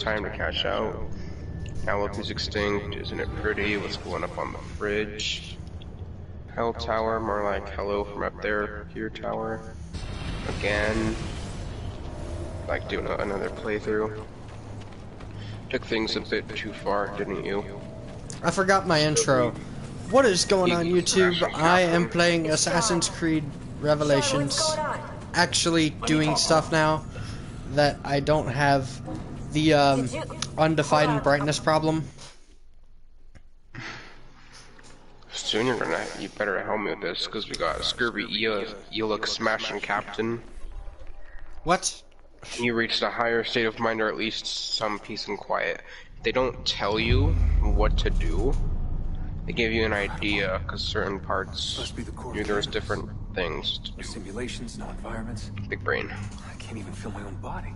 Time to cash out. Outlook is extinct. Isn't it pretty? What's going up on the fridge? Hell Tower, more like hello from up there. Pier Tower. Again. Like doing another playthrough. Took things a bit too far, didn't you? I forgot my intro. What is going on YouTube? I am playing Assassin's Creed Revelations. Actually doing stuff now that I don't have the undefined brightness problem. Soon you better help me with this, because we got Scurvy Eeluk Smashing Captain. What? You reached a higher state of mind, or at least some peace and quiet. They don't tell you what to do. They give you an idea, because certain parts, there's different things to do. No simulations, no environments. Big brain. I can't even feel my own body.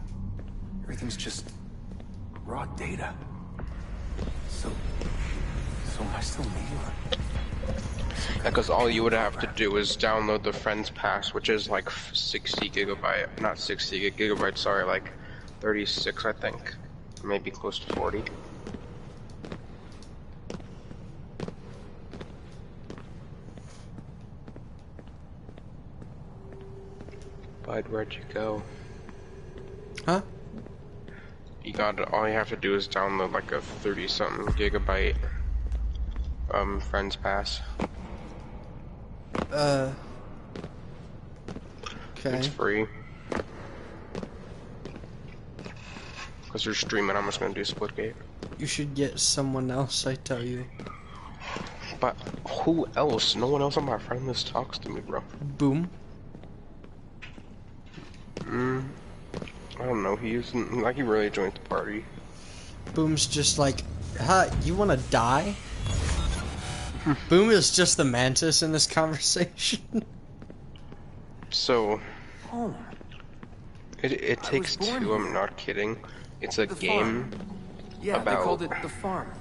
Everything's just raw data. So am I still me? Because all you would have to do is download the Friends Pass, which is like 60 gigabyte, not 60 gigabytes, sorry, like 36 I think, maybe close to 40. Bud, where'd you go? Huh? All you have to do is download like a 30-something gigabyte Friends Pass. Okay. It's free. Because you're streaming, I'm just gonna do Splitgate. You should get someone else, I tell you. But who else? No one else on my friend list talks to me, bro. Boom. I don't know, he isn't, like, he really joined the party. Boom's just like, huh, you wanna die? Boom is just the mantis in this conversation. So, Home. it takes two, I'm not kidding. It's a game Yeah, about... they called it The Farm.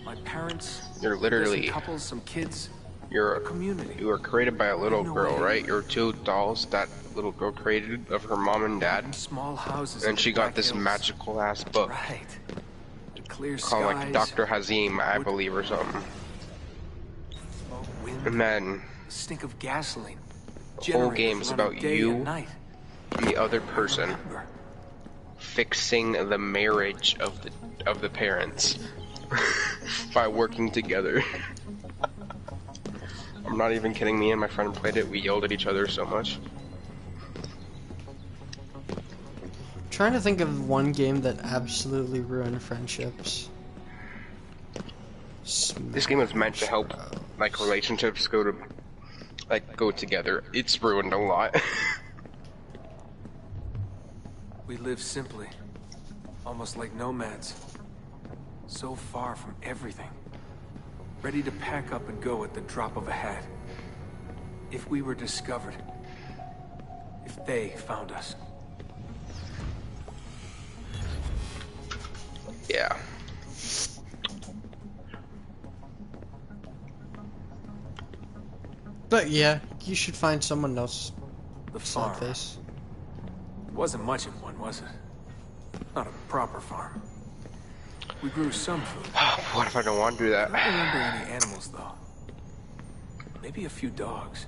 My parents, You're literally... some couples, some kids, You're a community. You were created by a little girl, right? You're two dolls that little girl created of her mom and dad. Small houses. And she got this magical ass book Right. The clear called like skies, Dr. Hazim, I believe, or something. smoke, wind, And then stink of gasoline. the whole game is about you and the other person Remember. fixing the marriage of the parents by working together. I'm not even kidding. Me and my friend played it. We yelled at each other so much. Trying to think of one game that absolutely ruined friendships. This game was meant to help like relationships go together. It's ruined a lot. We live simply, almost like nomads. So far from everything. Ready to pack up and go at the drop of a hat. If we were discovered. If they found us. Yeah. But yeah, you should find someone else. The Sad farm. face. Wasn't much of one, was it? Not a proper farm. We grew some food. What if I don't want to do I that? don't remember any animals, though. Maybe a few dogs.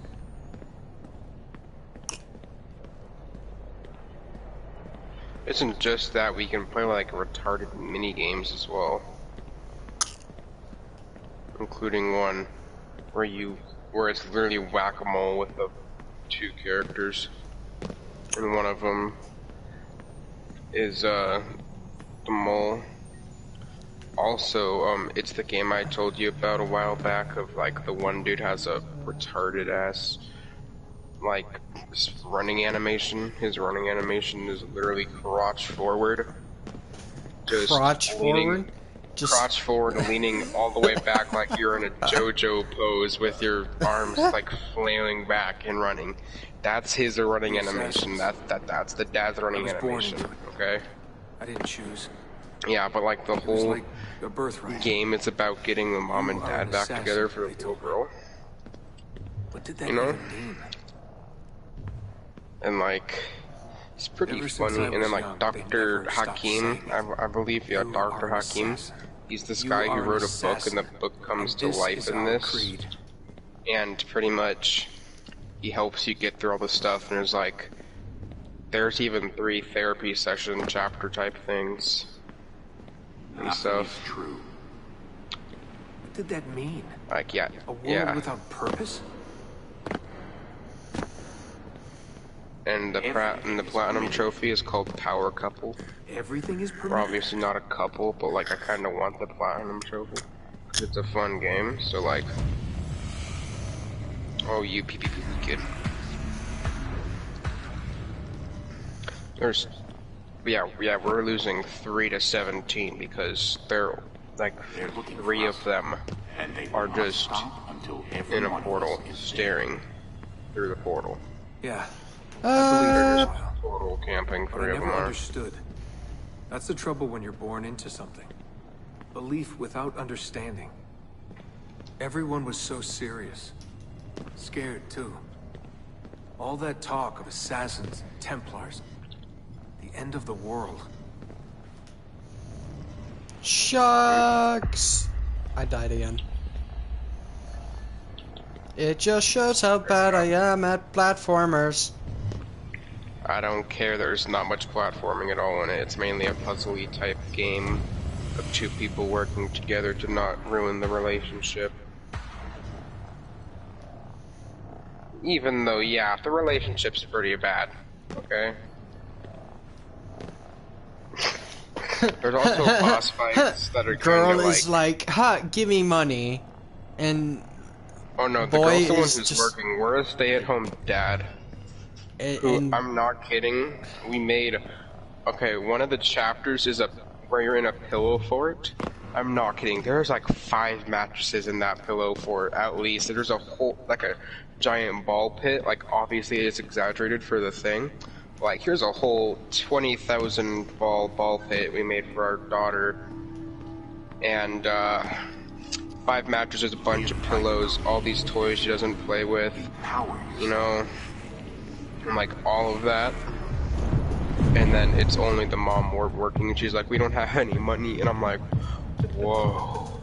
Isn't just that, we can play like retarded mini games as well, including one where it's literally whack-a-mole with the two characters, and one of them is the mole. Also, it's the game I told you about a while back of like the one dude has a retarded ass like running animation. His running animation is literally crotch forward. Just Crotch forward? Just crotch forward, leaning all the way back like you're in a JoJo pose with your arms like flailing back and running. That's his running animation. That's the dad's running animation. Okay. I didn't choose. Yeah, but like the It was whole like a birthright. game, it's about getting the mom and You are dad an back assassin, together for they the little told me. girl. What did that You know? even mean? And like, It's pretty Ever since funny. I And then was like young, they Dr. never stopped Hakim, saying I believe, yeah, "You Dr. are an Hakim. assassin. He's this You guy who are an wrote a book, and the assassin. book comes And to this life is in our this. creed." And pretty much, he helps you get through all this stuff. And there's like, there's even 3 therapy session chapter type things and Nothing is stuff. true. What did that mean? Like, yeah, A world yeah. without purpose? And the platinum trophy is called Power Couple. Everything is We're permitted. obviously not a couple, but like I kind of want the platinum trophy. It's a fun game, so like, oh, you PvP kid. There's, yeah, we're losing 3-17 because they're like They're looking 3 for of us, them and they are will not just stop until in every a one of portal, us is staring through the portal. Yeah, Uh, Portal camping, but 3 I of them never are. understood. That's the trouble when you're born into something. Belief without understanding. Everyone was so serious. Scared, too. All that talk of assassins, Templars. The end of the world. shucks. I died again. It just shows how bad I am at platformers. I don't care, there's not much platforming at all in it. It's mainly a puzzly type game of 2 people working together to not ruin the relationship. Even though, yeah, the relationship's pretty bad, okay? There's also boss fights that are Girl kinda is like, ha, give me money. And oh no, the boy girl's the one is who's just- working. We're a stay-at-home dad. Who, and I'm not kidding. We made, okay, one of the chapters is where you're in a pillow fort. I'm not kidding. There's like 5 mattresses in that pillow fort at least. There's a whole, like a giant ball pit. Like obviously it's exaggerated for the thing. Like here's a whole 20,000 ball pit we made for our daughter. And 5 mattresses, a bunch of pillows, all these toys she doesn't play with. power. You know, and like all of that, and then it's only the mom working, and she's like, we don't have any money, and I'm like, whoa.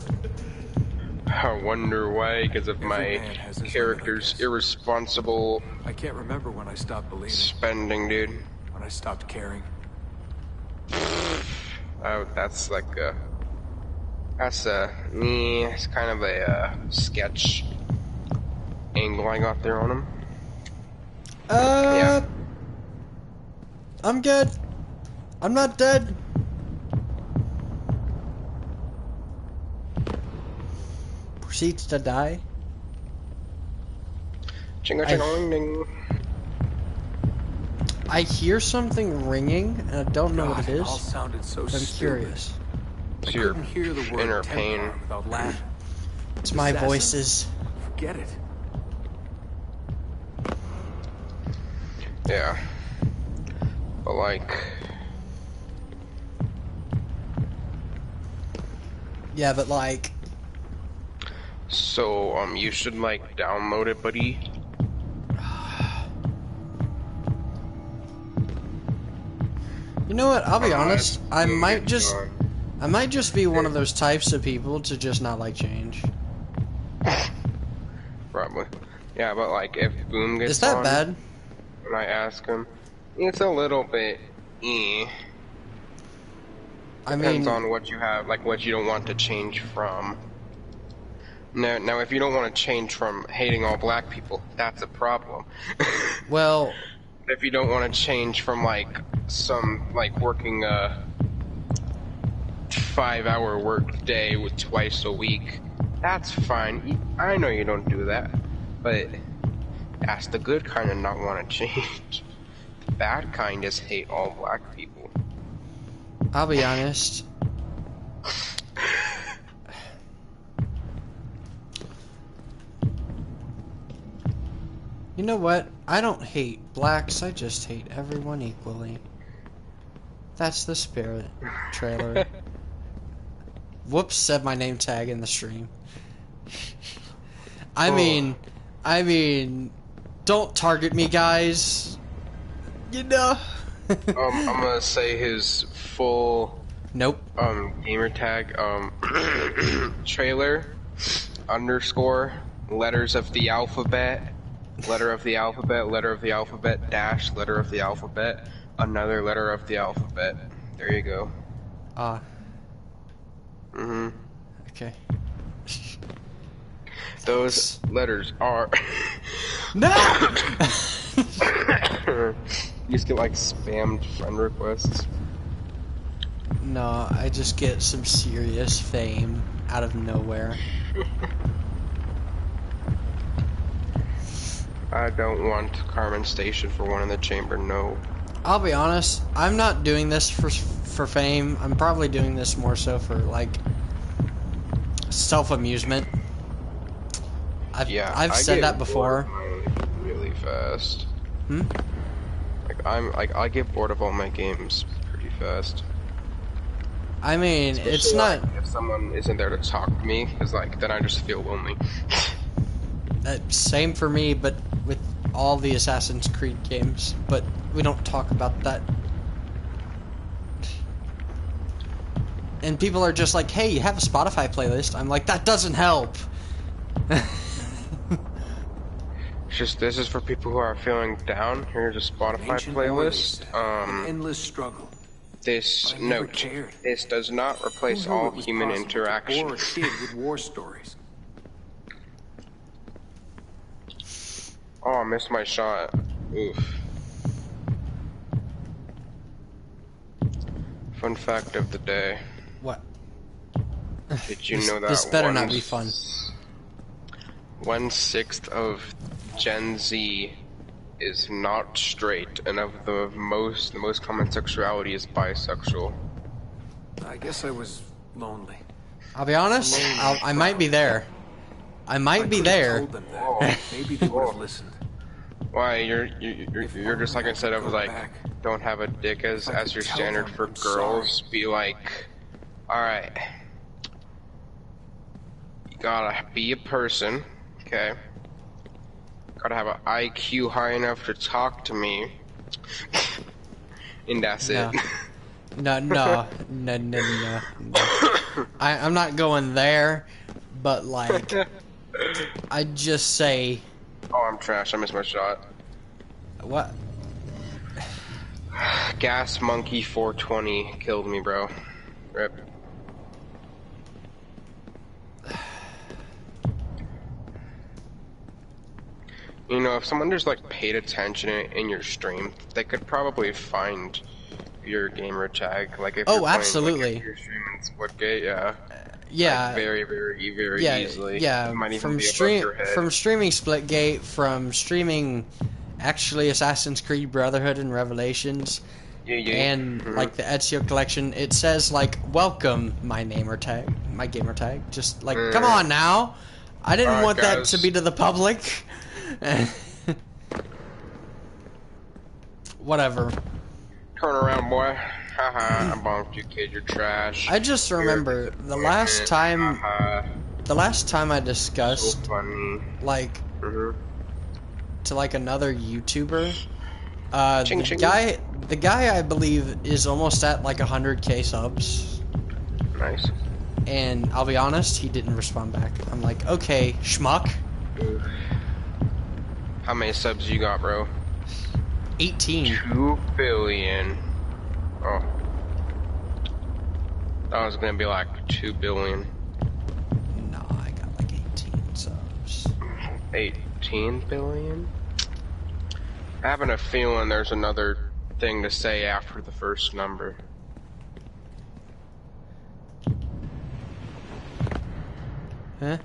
I wonder why, because of my man has his limit, I character's guess. irresponsible I can't remember when I stopped believing. spending, dude. When I stopped caring. Oh, that's like it's kind of a sketch angle I got there on him. Yeah. I'm good. I'm not dead. Proceeds to die. Chinga chinga ding. I hear something ringing, and I don't know what it God, all is. sounded so But I'm stupid. curious. I Your couldn't hear the word inner Templar pain. without laughing. It's my Assassin? voices. Forget it. Yeah. But like, Yeah, but like, so you should like download it, buddy. you know what? I'll be honest. I It's might just be one of Okay. those types of people to just not like change. Probably. Yeah, but like if Boom gets Is that on, bad? and I ask him, it's a little bit I Depends mean, on what you have, like what you don't want to change from. Now, if you don't want to change from hating all black people, that's a problem. well, If you don't want to change from like working a 5-hour work day with twice a week, that's fine. I know you don't do that, but that's the good kind of not want to change. The bad kind is hate all black people. I'll be honest. You know what? I don't hate blacks, I just hate everyone equally. That's the spirit trailer. Whoops, said my name tag in the stream. I mean, don't target me, guys. You know, I'm gonna say his full Nope. gamer tag trailer underscore letters of the alphabet, letter of the alphabet, letter of the alphabet dash letter of the alphabet, another letter of the alphabet. There you go. Okay. Those letters are. No! You just get like spammed friend requests. No, I just get some serious fame out of nowhere. I don't want Carmen Station for one in the chamber, no. I'll be honest, I'm not doing this for fame. I'm probably doing this more so for, like, self-amusement. I've said that before. Really fast. Hmm? I get bored of all my games pretty fast. I mean, Especially, it's not... like, if someone isn't there to talk to me, because, like, then I just feel lonely. Same for me, but with all the Assassin's Creed games. But we don't talk about that. And people are just like, hey, you have a Spotify playlist. I'm like, that doesn't help. Just, this is for people who are feeling down. Here's a Spotify Ancient playlist. warriors, an endless struggle. This I never note. cared. This does not replace Who knew all it was human possible to interaction. bore a kid with war stories. Oh, I missed my shot. Oof. Fun fact of the day. What? Did you know that This better not be fun. 1/6 of Gen Z is not straight, and of the most common sexuality is bisexual. I guess I was lonely. I'll be honest, I might be there. I might be could've there. told them that. Maybe they would have listened. Why you're just like, instead of like don't have a dick as your standard for girls, be like, all right, you gotta be a person, okay? Gotta have an IQ high enough to talk to me, and that's No. it. No. I'm not going there, but like, I'd just say, Oh, I'm trash. I missed my shot. what? Gas Monkey 420 killed me, bro. Rip. You know, if someone just like paid attention in your stream, they could probably find your gamer tag. Like if Oh, you're playing, absolutely. Like, if you're streaming Splitgate, yeah. Yeah. Like, very Yeah, easily. yeah. It might even From be above your head. from streaming Splitgate, from streaming actually Assassin's Creed Brotherhood and Revelations, Yeah. and Mhm. like the Ezio collection, it says like welcome my gamer tag. Just like, come on now. I didn't Alright, want that guys. to be to the public. Whatever. Turn around, boy. Haha, I bonked you, kid. You're trash. I just remember the last time I So discussed funny. like Mhm. to like another YouTuber. Ching, the ching. guy I believe is almost at like 100K subs, Nice. and I'll be honest, he didn't respond back. I'm like, okay, schmuck. How many subs you got, bro? 18. 2 billion. Oh. That was gonna be like 2 billion. No, I got like 18 subs. 18 billion? I having a feeling there's another thing to say after the first number. Huh?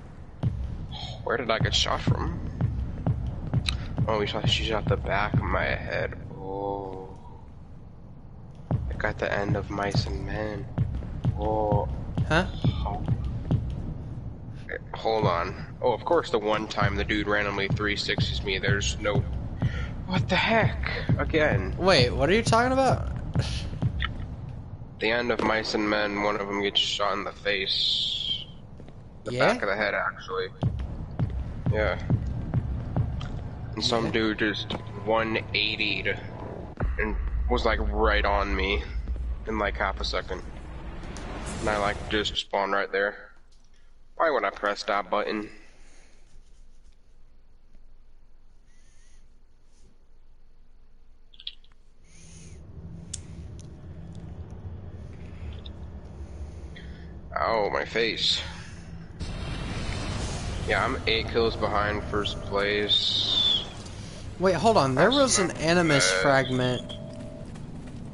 Where did I get shot from? Oh, she shot the back of my head. Oh. I got the end of Mice and Men. Oh. Huh? Hold on. Oh, of course the one time the dude randomly 360s me, there's no... What the heck? Again. Wait, what are you talking about? The end of Mice and Men, one of them gets shot in the face. The Yeah? back of the head, actually. Yeah. And some Yeah. dude just 180'd and was like right on me in like half a second. And I like just spawned right there. Why would I press that button? Ow, my face. Yeah, I'm 8 kills behind first place. Wait, hold on. There That's was an not animus bad. fragment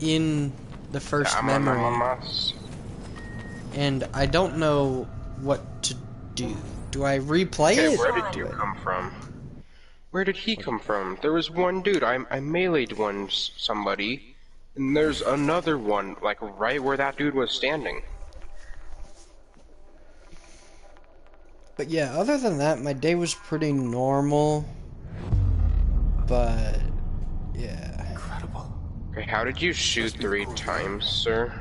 in the first I'm memory, on and I don't know what to do. Do I replay Okay, it? where did you come from? Where did he come from? There was one dude, I meleeed somebody, and there's another one, like right where that dude was standing. But yeah, other than that, my day was pretty normal. But yeah. Incredible. Okay, how did you shoot 3 times, sir?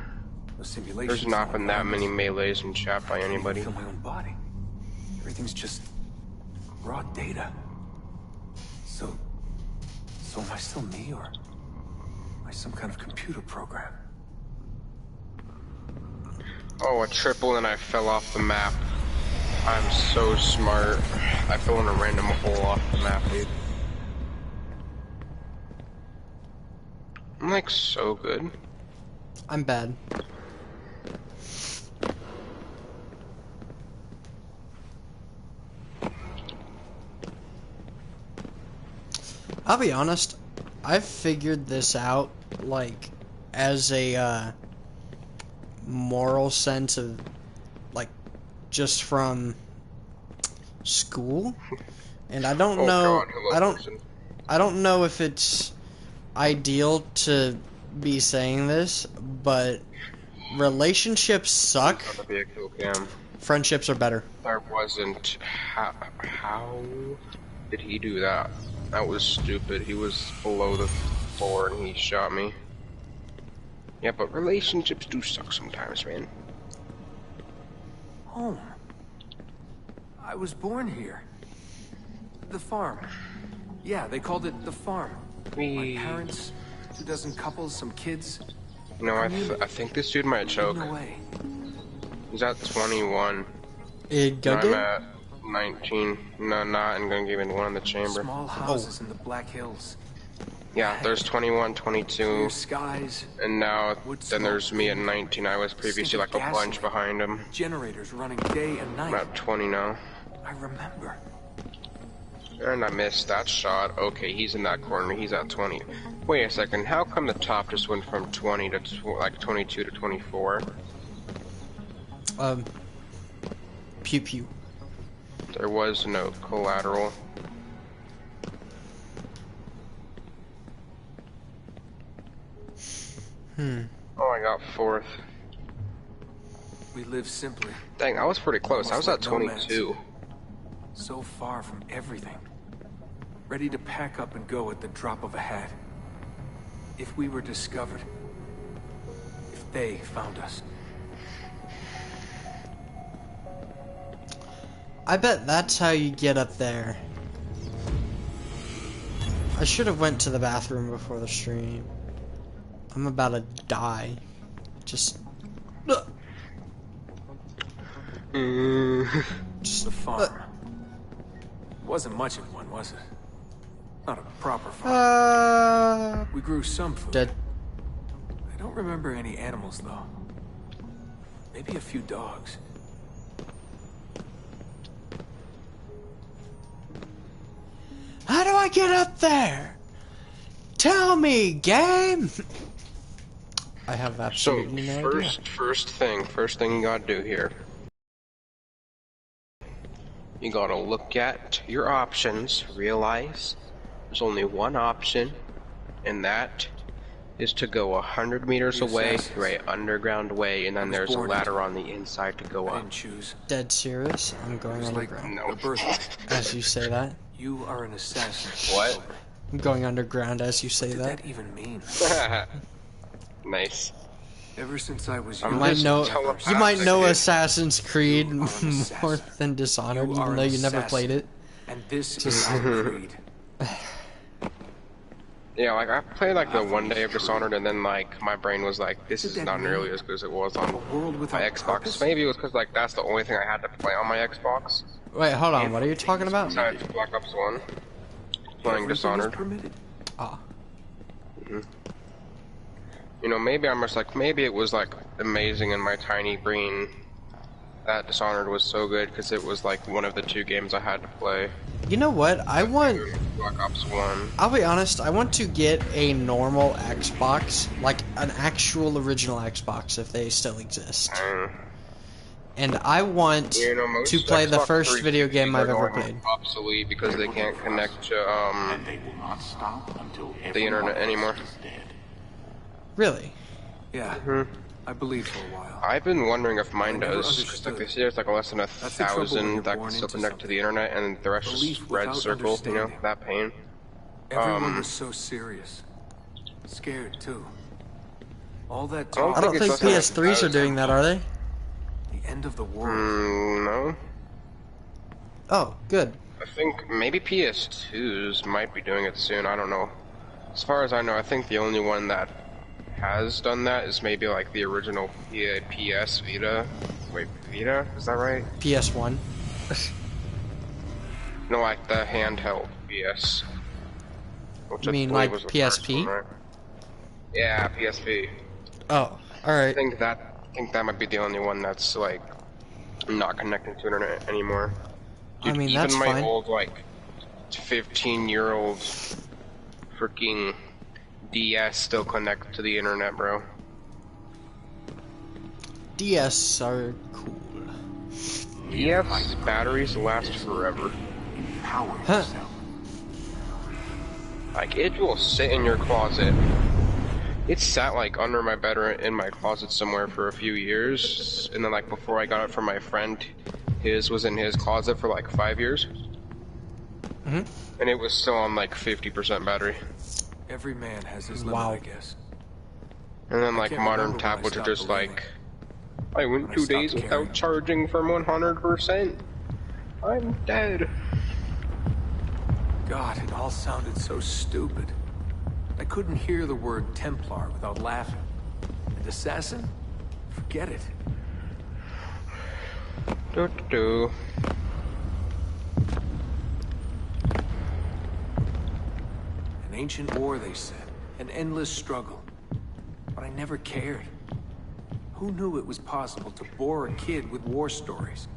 The simulation. There's not been that many melees in chat by I anybody. feel my own body. Everything's just raw data. So am I still me, or am I some kind of computer program? Oh, a triple and I fell off the map. I'm so smart. I fell in a random hole off the map, dude. I'm like so good. I'm bad. I'll be honest, I've figured this out, like, as a, moral sense of, like, just from school, and I don't know, God, hello, person. I don't know if it's ideal to be saying this, but relationships suck, Gotta be a kill cam. friendships are better. There wasn't. How did he do that? That was stupid. He was below the floor and he shot me. Yeah, but relationships do suck sometimes, man. Home. I was born here. The farm. Yeah, they called it the farm. My parents, 24 couples, some kids. You know, I think this dude might choke. No way. He's at 21. Go I'm good? at 19. No, not. I'm gonna give him one in the chamber. Small houses in the Black Hills. Yeah, there's 21, 22, Blue skies. and now Wood then there's smoke. me at 19. I was previously like a bunch Gasoline. behind him. Generators running day and I'm night. at 20 now. I remember. And I missed that shot. Okay, he's in that corner. He's at 20. Wait a second. How come the top just went from 20 to like 22 to 24? Pew pew. There was no collateral. Oh, I got 4th. We live simply. Dang, I was pretty close. I was at Almost like nomads. 22. So far from everything. Ready to pack up and go at the drop of a hat. If we were discovered. If they found us. I bet that's how you get up there. I should have went to the bathroom before the stream. I'm about to die. Just... Just the farm. Wasn't much of one, was it? Not a proper farm. We grew some food. Dead. I don't remember any animals, though. Maybe a few dogs. How do I get up there? Tell me, game! I have So absolutely no idea. first thing you gotta do here. You gotta look at your options, realize there's only one option, and that is to go 100 meters away, assassins. right, underground way, and then was there's a born ladder on the inside to go I up. didn't choose. Dead serious? I'm going It's like underground. No. a birthright. As you say that. You are an assassin. What? I'm going underground as you say What did that. that even mean? Nice. Ever since I was I'm young, Might just know, telepathic. you might know Assassin's Creed You are an more assassin. than Dishonored, You are even an though you never assassin. played it. and this is our creed. Yeah, like I played like the one day of Dishonored, and then like my brain was like, this is not nearly as good as it was on my Xbox. Maybe it was because like that's the only thing I had to play on my Xbox. Wait, hold on. What are you talking about? Besides Black Ops 1, playing Dishonored. Ah. You know, maybe I'm just like, maybe it was like amazing in my tiny brain that Dishonored was so good because it was like one of the 2 games I had to play. You know what? I want. Black Ops 1. I'll be honest. I want to get a normal Xbox, like an actual original Xbox, if they still exist. And I want to play the first video game I've ever played. Obsolete because they can't connect to the internet anymore. Really? Yeah. I believe for a while. I've been wondering if mine does, because like they say there's like less than 1,000 that can still connect to the internet, and the rest is red circle. You know, that pain. Everyone was so serious, scared too. All that talk. I don't think PS3s are doing that, are they? The end of the world. No. Oh, good. I think maybe PS2s might be doing it soon. I don't know. As far as I know, I think the only one that has done that is maybe like the original PS Vita. Wait, Vita? Is that right? PS1. No, like the handheld PS. You mean like PSP? One, right? Yeah, PSP. Oh, alright. I think that might be the only one that's like not connecting to internet anymore. Dude, I mean, even that's my fine. old like 15-year-old freaking DS still connect to the internet, bro. DS are cool. DS batteries last forever. Huh. Like, it will sit in your closet. It sat like under my bed or in my closet somewhere for a few years, and then like before I got it from my friend, his was in his closet for like 5 years. And it was still on like 50% battery. Every man has his limit, I guess. And then like modern tablets are just like, I went 2 days without charging from 100%. I'm dead. God, it all sounded so stupid. I couldn't hear the word Templar without laughing. And assassin? Forget it. Do. An ancient war, they said. An endless struggle. But I never cared. Who knew it was possible to bore a kid with war stories?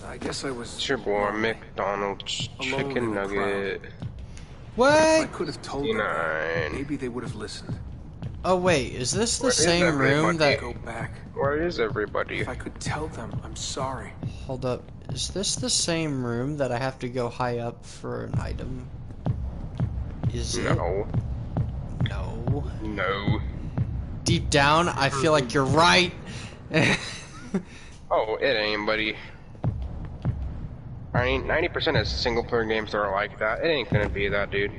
I guess I was... It's your boy, McDonald's chicken nugget. What? If I could have told them, maybe they would have listened. Oh wait, is this the What is same room that... Go back. Where is everybody? If I could tell them, I'm sorry. Hold up. Is this the same room that I have to go high up for an item? Is it? No. No. No. Deep down, I feel like you're right. Oh, it ain't, buddy. I mean, 90% of single-player games are like that. It ain't gonna be that, dude.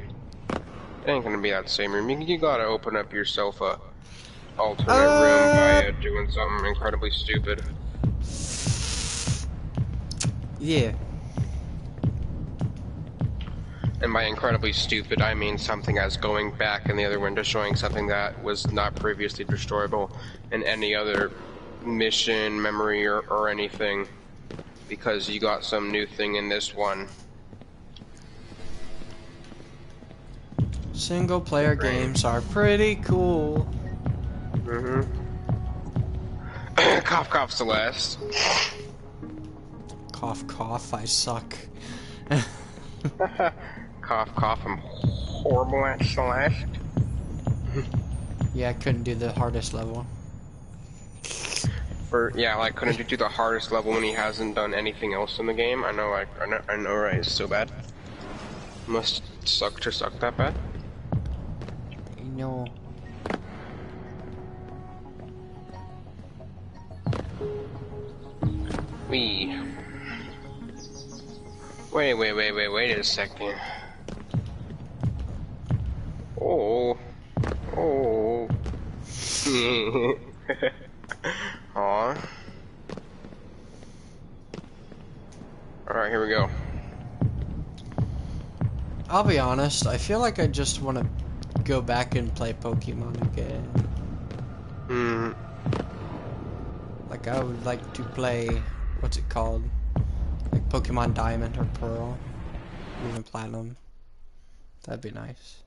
It ain't gonna be that same room. You gotta open up yourself a alternate room by doing something incredibly stupid. Yeah. And by incredibly stupid, I mean something as going back in the other window, showing something that was not previously destroyable in any other mission, memory, or anything. Because you got some new thing in this one. Single player games are pretty cool. Cough, cough, Celeste. Cough, cough, I suck. Cough, cough, I'm horrible at Celeste. Yeah, I couldn't do the hardest level. Like, couldn't you do the hardest level when he hasn't done anything else in the game? I know, right? It's so bad. Must suck to suck that bad. No. Wait a second. Oh. Aw. Alright, here we go. I'll be honest, I feel like I just want to go back and play Pokemon again. Hmm. Like, I would like to play, what's it called? Like Pokemon Diamond or Pearl, even Platinum. That'd be nice.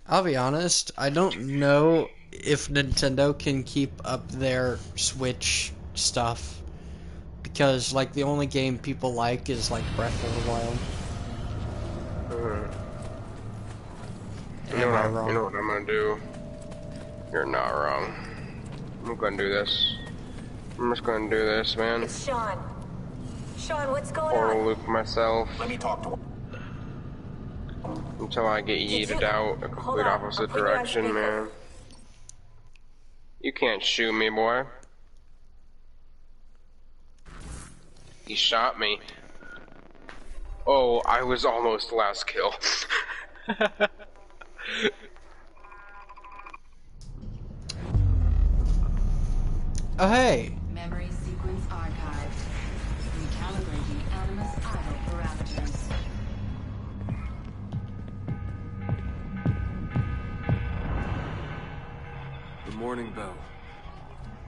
I'll be honest, I don't know if Nintendo can keep up their Switch stuff. Because, like, the only game people like is, like, Breath of the Wild. Am I wrong? You know what I'm gonna do? You're not wrong. I'm gonna do this. I'm just gonna do this, man. It's Sean. Sean, what's going Portal on? loop myself Let me talk to him. until I get yeeted out a complete on, opposite I'll put you on direction, speaker. man. You can't shoot me, boy. He shot me. Oh, I was almost last kill. Oh, hey! Memory sequence archived. Recalibrating Animus idle parameters. The morning bell.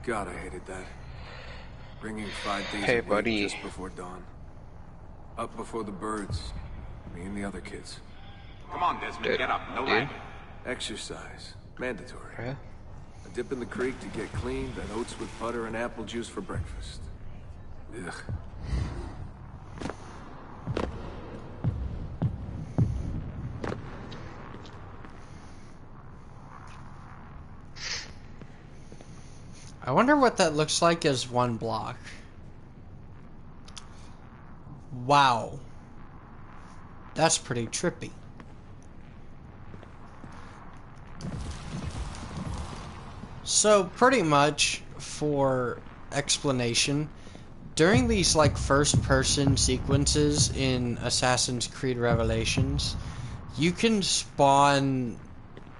God, I hated that. Ringing 5 days Hey, a week buddy. just before dawn. Up before the birds. Me and the other kids. Come on, Desmond, get up. No Dude. lag. Exercise. Mandatory. Yeah. A dip in the creek to get clean, then oats with butter and apple juice for breakfast. Ugh. I wonder what that looks like as one block. Wow. That's pretty trippy. So, pretty much, for explanation, during these, like, first-person sequences in Assassin's Creed Revelations, you can spawn,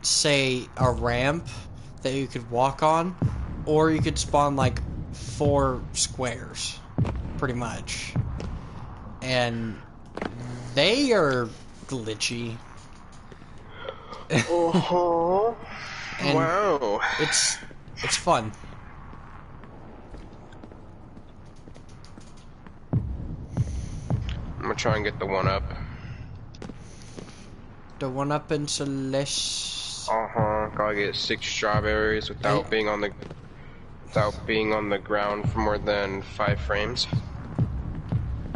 say, a ramp that you could walk on, or you could spawn, like, 4 squares, pretty much. And they are glitchy. Oh, And wow. it's fun. I'm gonna try and get the one up. The one up in Celeste. Gotta get 6 strawberries without Hey. being on the ground for more than 5 frames.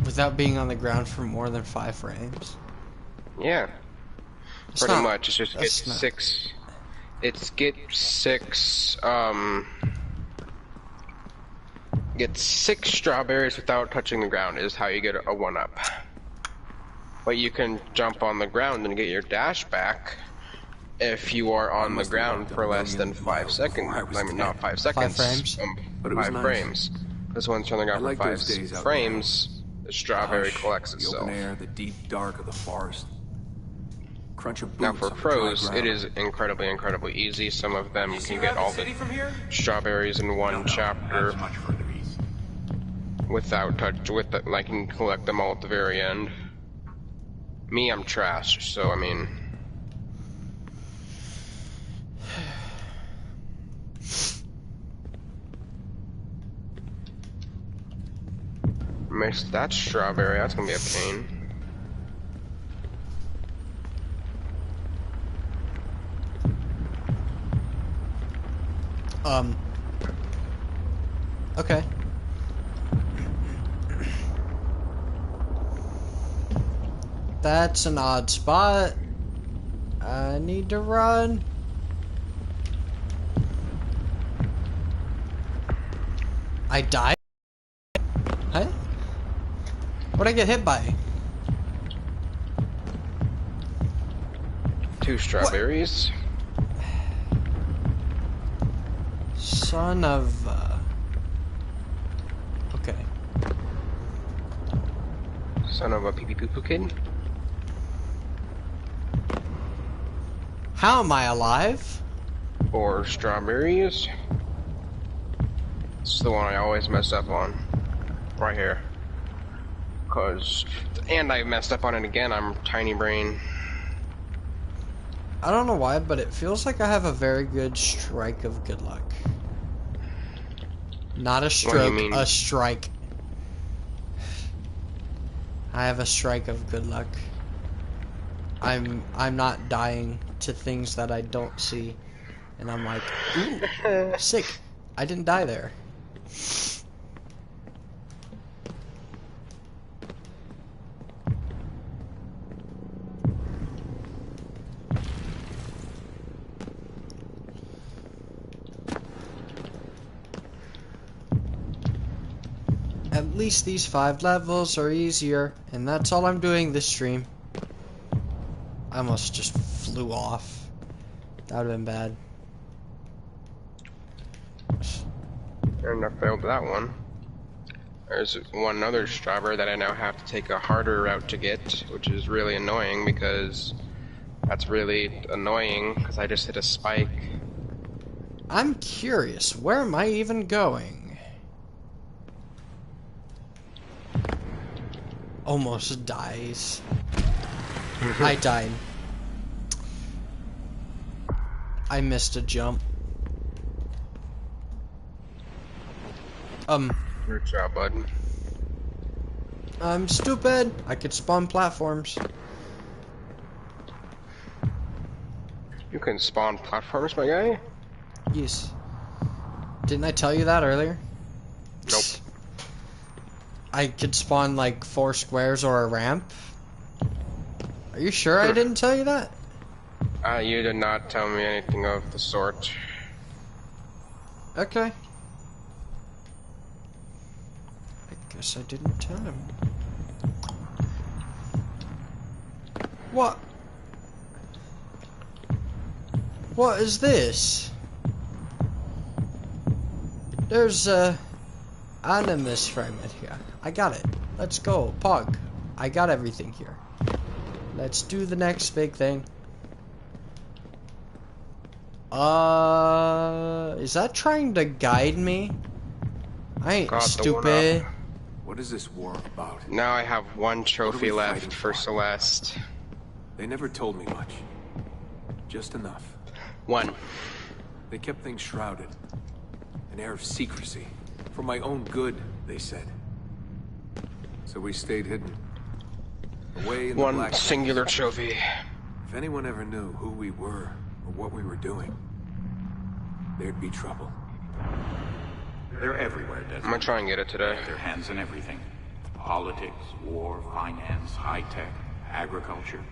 Without being on the ground for more than 5 frames. Yeah, It's pretty not- much. It's just get that's not- 6. It's get 6. Get 6 strawberries without touching the ground is how you get a 1-up. But you can jump on the ground and get your dash back if you are on the must have ground walked a for less than million 5 miles seconds. before I was I mean, not 5 seconds. frames. But it was 5 nice. frames. This one's turning I out for like 5 those days out frames. The strawberry Hush, collects the itself. open air, the deep dark of the forest. Crunch of boots Now for on the dry pros, ground. it is incredibly easy. Some of them You see can get all Rapid City the from here? strawberries in one chapter That's much further east. without touch. With the, like, you can collect them all at the very end. Me, I'm trash. So I mean, missed that strawberry. That's gonna be a pain. Okay. That's an odd spot. I need to run. I died? Huh? What'd I get hit by? 2 strawberries. Son of okay. Son of a pee pee poo poo kid. How am I alive? 4 strawberries. This is the one I always mess up on. Right here. and I messed up on it again. I'm tiny brain. I don't know why, but it feels like I have a very good strike of good luck. Not a What do you stroke, mean? a strike. I have a strike of good luck. I'm not dying to things that I don't see, and I'm like, ooh, sick. I didn't die there. At least these 5 levels are easier, and that's all I'm doing this stream. I almost just flew off. That would've been bad. And I failed that one. There's one other strawberry that I now have to take a harder route to get, which is really annoying because that's really annoying because I just hit a spike. I'm curious, where am I even going? Almost dies. I died. I missed a jump. Good job, bud. I'm stupid. I could spawn platforms. You can spawn platforms, my guy? Yes. Didn't I tell you that earlier? Nope. I could spawn like 4 squares or a ramp. Are you sure I didn't tell you that? You did not tell me anything of the sort. Okay. I guess I didn't tell him. What? What is this? There's a Animus fragment here. I got it. Let's go. Pog. I got everything here. Let's do the next big thing. Is that trying to guide me? I ain't Got the one stupid. up. What is this war about? Now I have one trophy we left fighting for for? Celeste. They never told me much. Just enough. One. They kept things shrouded. An air of secrecy. For my own good, they said. So we stayed hidden. Away in the One black. singular trophy. If anyone ever knew who we were or what we were doing, there'd be trouble. They're everywhere, I'm Desmond. gonna try and get it today. Their hands in everything. Politics, war, finance, high-tech, agriculture.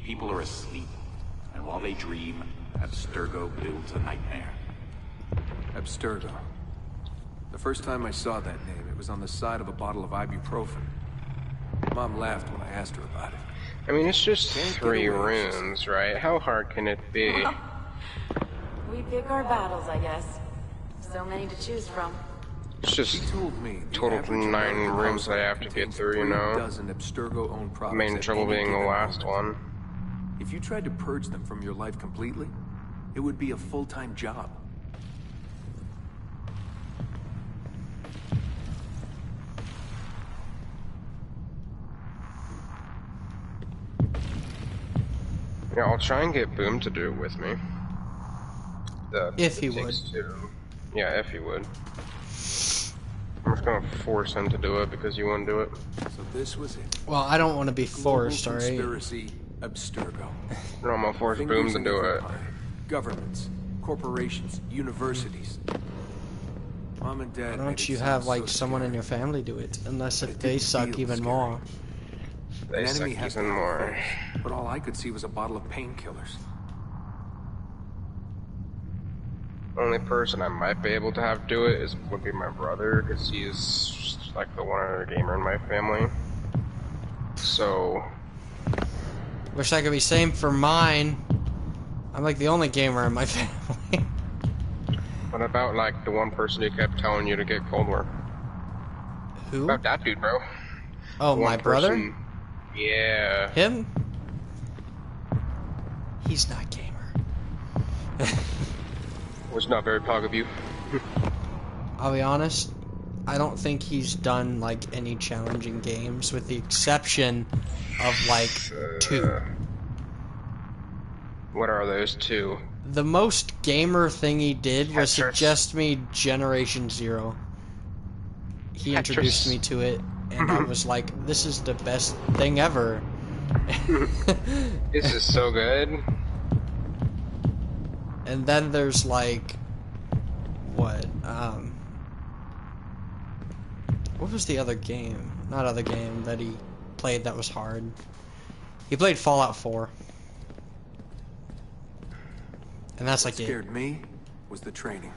People are asleep. And while they dream, Abstergo builds a nightmare. Abstergo. The first time I saw that name, it was on the side of a bottle of ibuprofen. Mom laughed when I asked her about it. I mean, it's just Can't get 3 away. runes, right? How hard can it be? We pick our battles, I guess. So many to choose from. It's She just told me the total average 9 American rooms that I household have to get contains through, you 3 know? dozen Abstergo-owned products Main at trouble any being the given last moment. one. If you tried to purge them from your life completely, it would be a full-time job. Yeah, I'll try and get Boom to do it with me. If he it would. takes 2. Yeah, if he would. I'm just gonna force him to do it because you won't do it. So this was it. Well, I don't want to be Global forced, alright? conspiracy, Abstergo. No, I'm gonna force Fingers Boom to in do every it. pie. Governments, corporations, universities. Mom and Dad. Why made don't it you sound have so like someone in scary. your family do it? Unless But if it they didn't suck feel even scary. more. They An suck enemy has to even have a more. foe, but all I could see was a bottle of painkillers. Only person I might be able to have do it would be my brother, because he's like the one other gamer in my family. So, Wish I could be same for mine. I'm like the only gamer in my family. what about like the one person who kept telling you to get Cold War? Who? About that dude, bro. Oh, The my one brother? person- Yeah. Him? He's not gamer. Was not very proud of you. I'll be honest. I don't think he's done like any challenging games, with the exception of like 2. What are those 2? The most gamer thing he did was Tetris. suggest me Generation Zero. He Tetris. introduced me to it, and I was like, this is the best thing ever. This is so good. And then there's like, what was the other game? Not other game that he played that was hard. He played Fallout 4. And that's What like it. scared me was the training.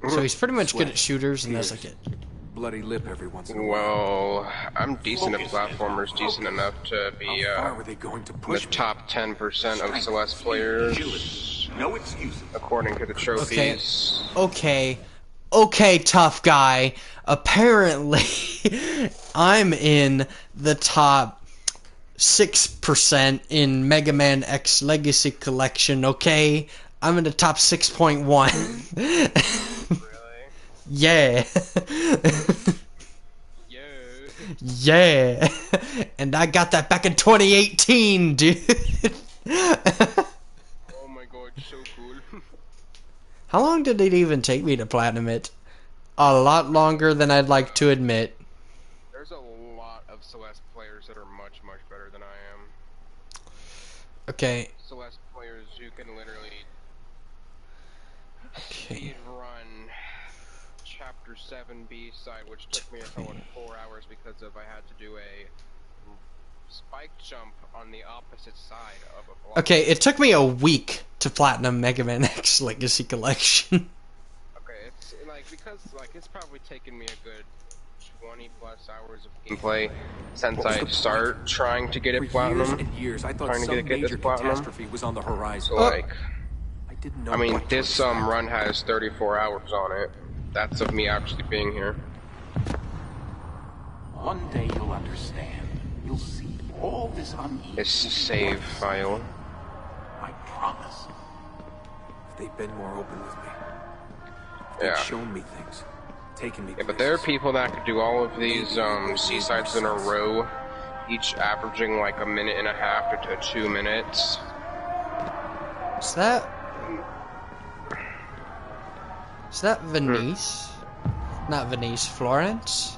So he's pretty much good at shooters, and that's like it. Bloody lip every once in a while. Well, I'm decent at platformers, decent enough to be How far were they going to the push me? top 10% of Celeste players, No excuses. according to the trophies. Okay, tough guy. Apparently, I'm in the top 6% in Mega Man X Legacy Collection, okay? I'm in the top 6.1. Really? Yeah. Yo. Yeah. And I got that back in 2018, dude. Oh my god, so cool. How long did it even take me to platinum it? A lot longer than I'd like to admit. There's a lot of Celeste players that are much, much better than I am. Okay. Celeste players who can literally Okay. speed run Chapter 7 B-side, which took me a solid 4 hours because of I had to do a spike jump on the opposite side of a block. Okay, it took me a week to platinum Mega Man X Legacy Collection. Okay, it's like because like it's probably taken me a good 20 plus hours of gameplay since What was I the start point? trying to get For it platinum. years and years, I thought Trying to some get this major platinum. catastrophe was on the horizon. So like, I didn't know. I mean, what to this expect. run has 34 hours on it. That's of me actually being here. One day you'll understand. You'll see all this unease. This save file. I promise. If they'd been more open with me, if they'd Yeah. shown me things, taken me. Yeah, but there are places. people that could do all of these seasides in a row, each averaging like a minute and a half to 2 minutes. Is that Venice? Not Venice, Florence?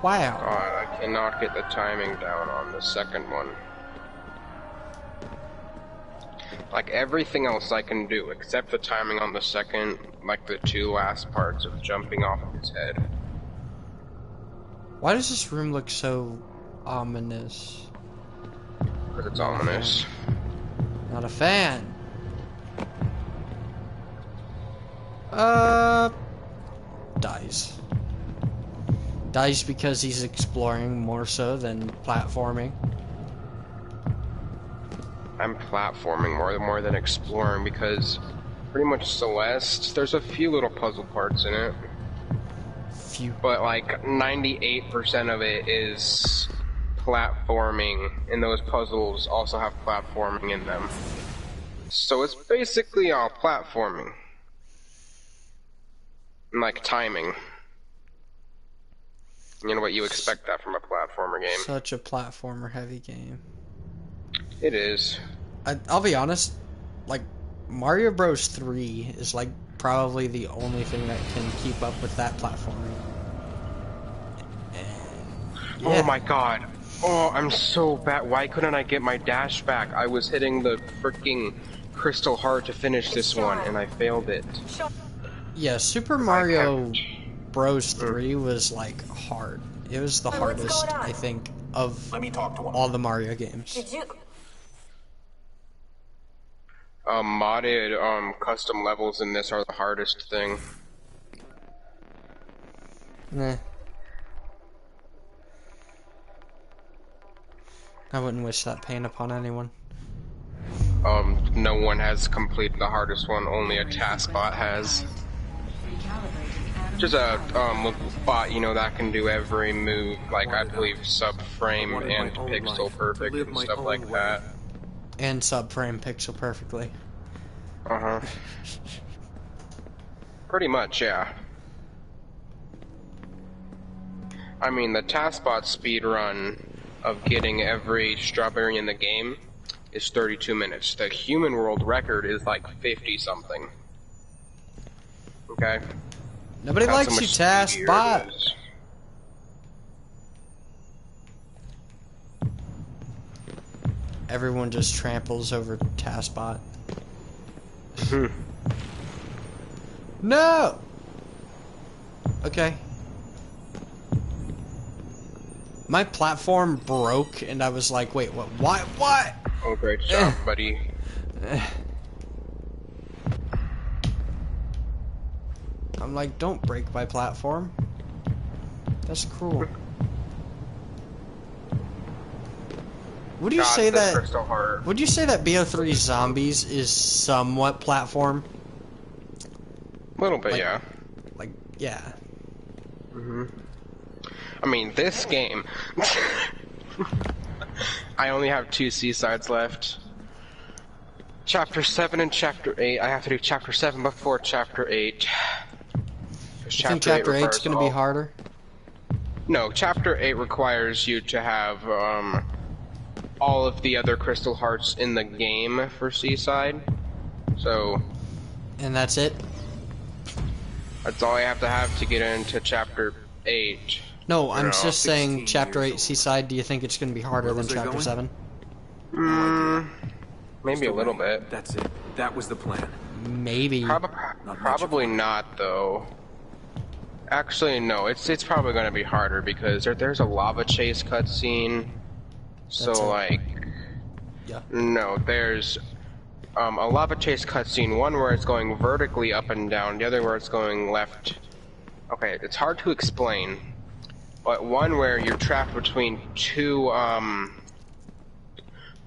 Wow. God, I cannot get the timing down on the second one. Like everything else I can do, except the timing on the second, like the 2 last parts of jumping off of his head. Why does this room look so ominous? Because it's ominous. Not a fan. Dies. Dies because he's exploring more so than platforming. I'm platforming more than exploring because pretty much Celeste, there's a few little puzzle parts in it, Few. but like 98% of it is platforming, and those puzzles also have platforming in them. So it's basically all platforming. And like timing. You know what you expect that from a platformer game. Such a platformer heavy game. It is. I'll be honest, like, Mario Bros. 3 is like probably the only thing that can keep up with that platforming. And, yeah. Oh my god. Oh, I'm so bad. Why couldn't I get my dash back? I was hitting the freaking crystal heart to finish this one, and I failed it. Yeah, Super Mario Bros. 3 was like hard. It was the hardest, I think, of Let me talk to him. all the Mario games. Did you? Modded custom levels in this are the hardest thing. Nah. I wouldn't wish that pain upon anyone. No one has completed the hardest one, only a task bot has. Just a bot, you know, that can do every move, like I believe subframe and pixel perfect and stuff like that. And subframe pixel perfectly. Pretty much, yeah. I mean, the TASBot speed run of getting every strawberry in the game is 32 minutes. The human world record is like 50 something. Okay? Nobody That's likes how you, much Task speedier Bot. it is. Everyone just tramples over Task Bot. No! Okay. My platform broke, and I was like, wait, what? What? Oh, great job, buddy. I'm like, don't break my platform. That's cruel. Would you God, say the that? Crystal Heart. Would you say that BO3 Zombies is somewhat platform? A little bit, Like- yeah. Like, yeah. I mean, this game. I only have 2 seasides left. Chapter 7 and Chapter 8. I have to do Chapter 7 before Chapter 8. You think Chapter 8's gonna be harder? No, Chapter 8 requires you to have all of the other crystal hearts in the game for Seaside. So And that's it? that's all I have to have to get into Chapter 8. No, I'm No, just saying 16 Chapter years 8 Seaside, do you think it's gonna be harder Where than was it Chapter going? 7? Maybe a little bit. That's it. That was the plan. Maybe. Probably not, though. Actually, no. It's probably going to be harder because there's a lava chase cutscene. That's So it. like, Yeah. no, there's a lava chase cutscene. One where it's going vertically up and down. The other where it's going left. Okay, it's hard to explain. But one where you're trapped between 2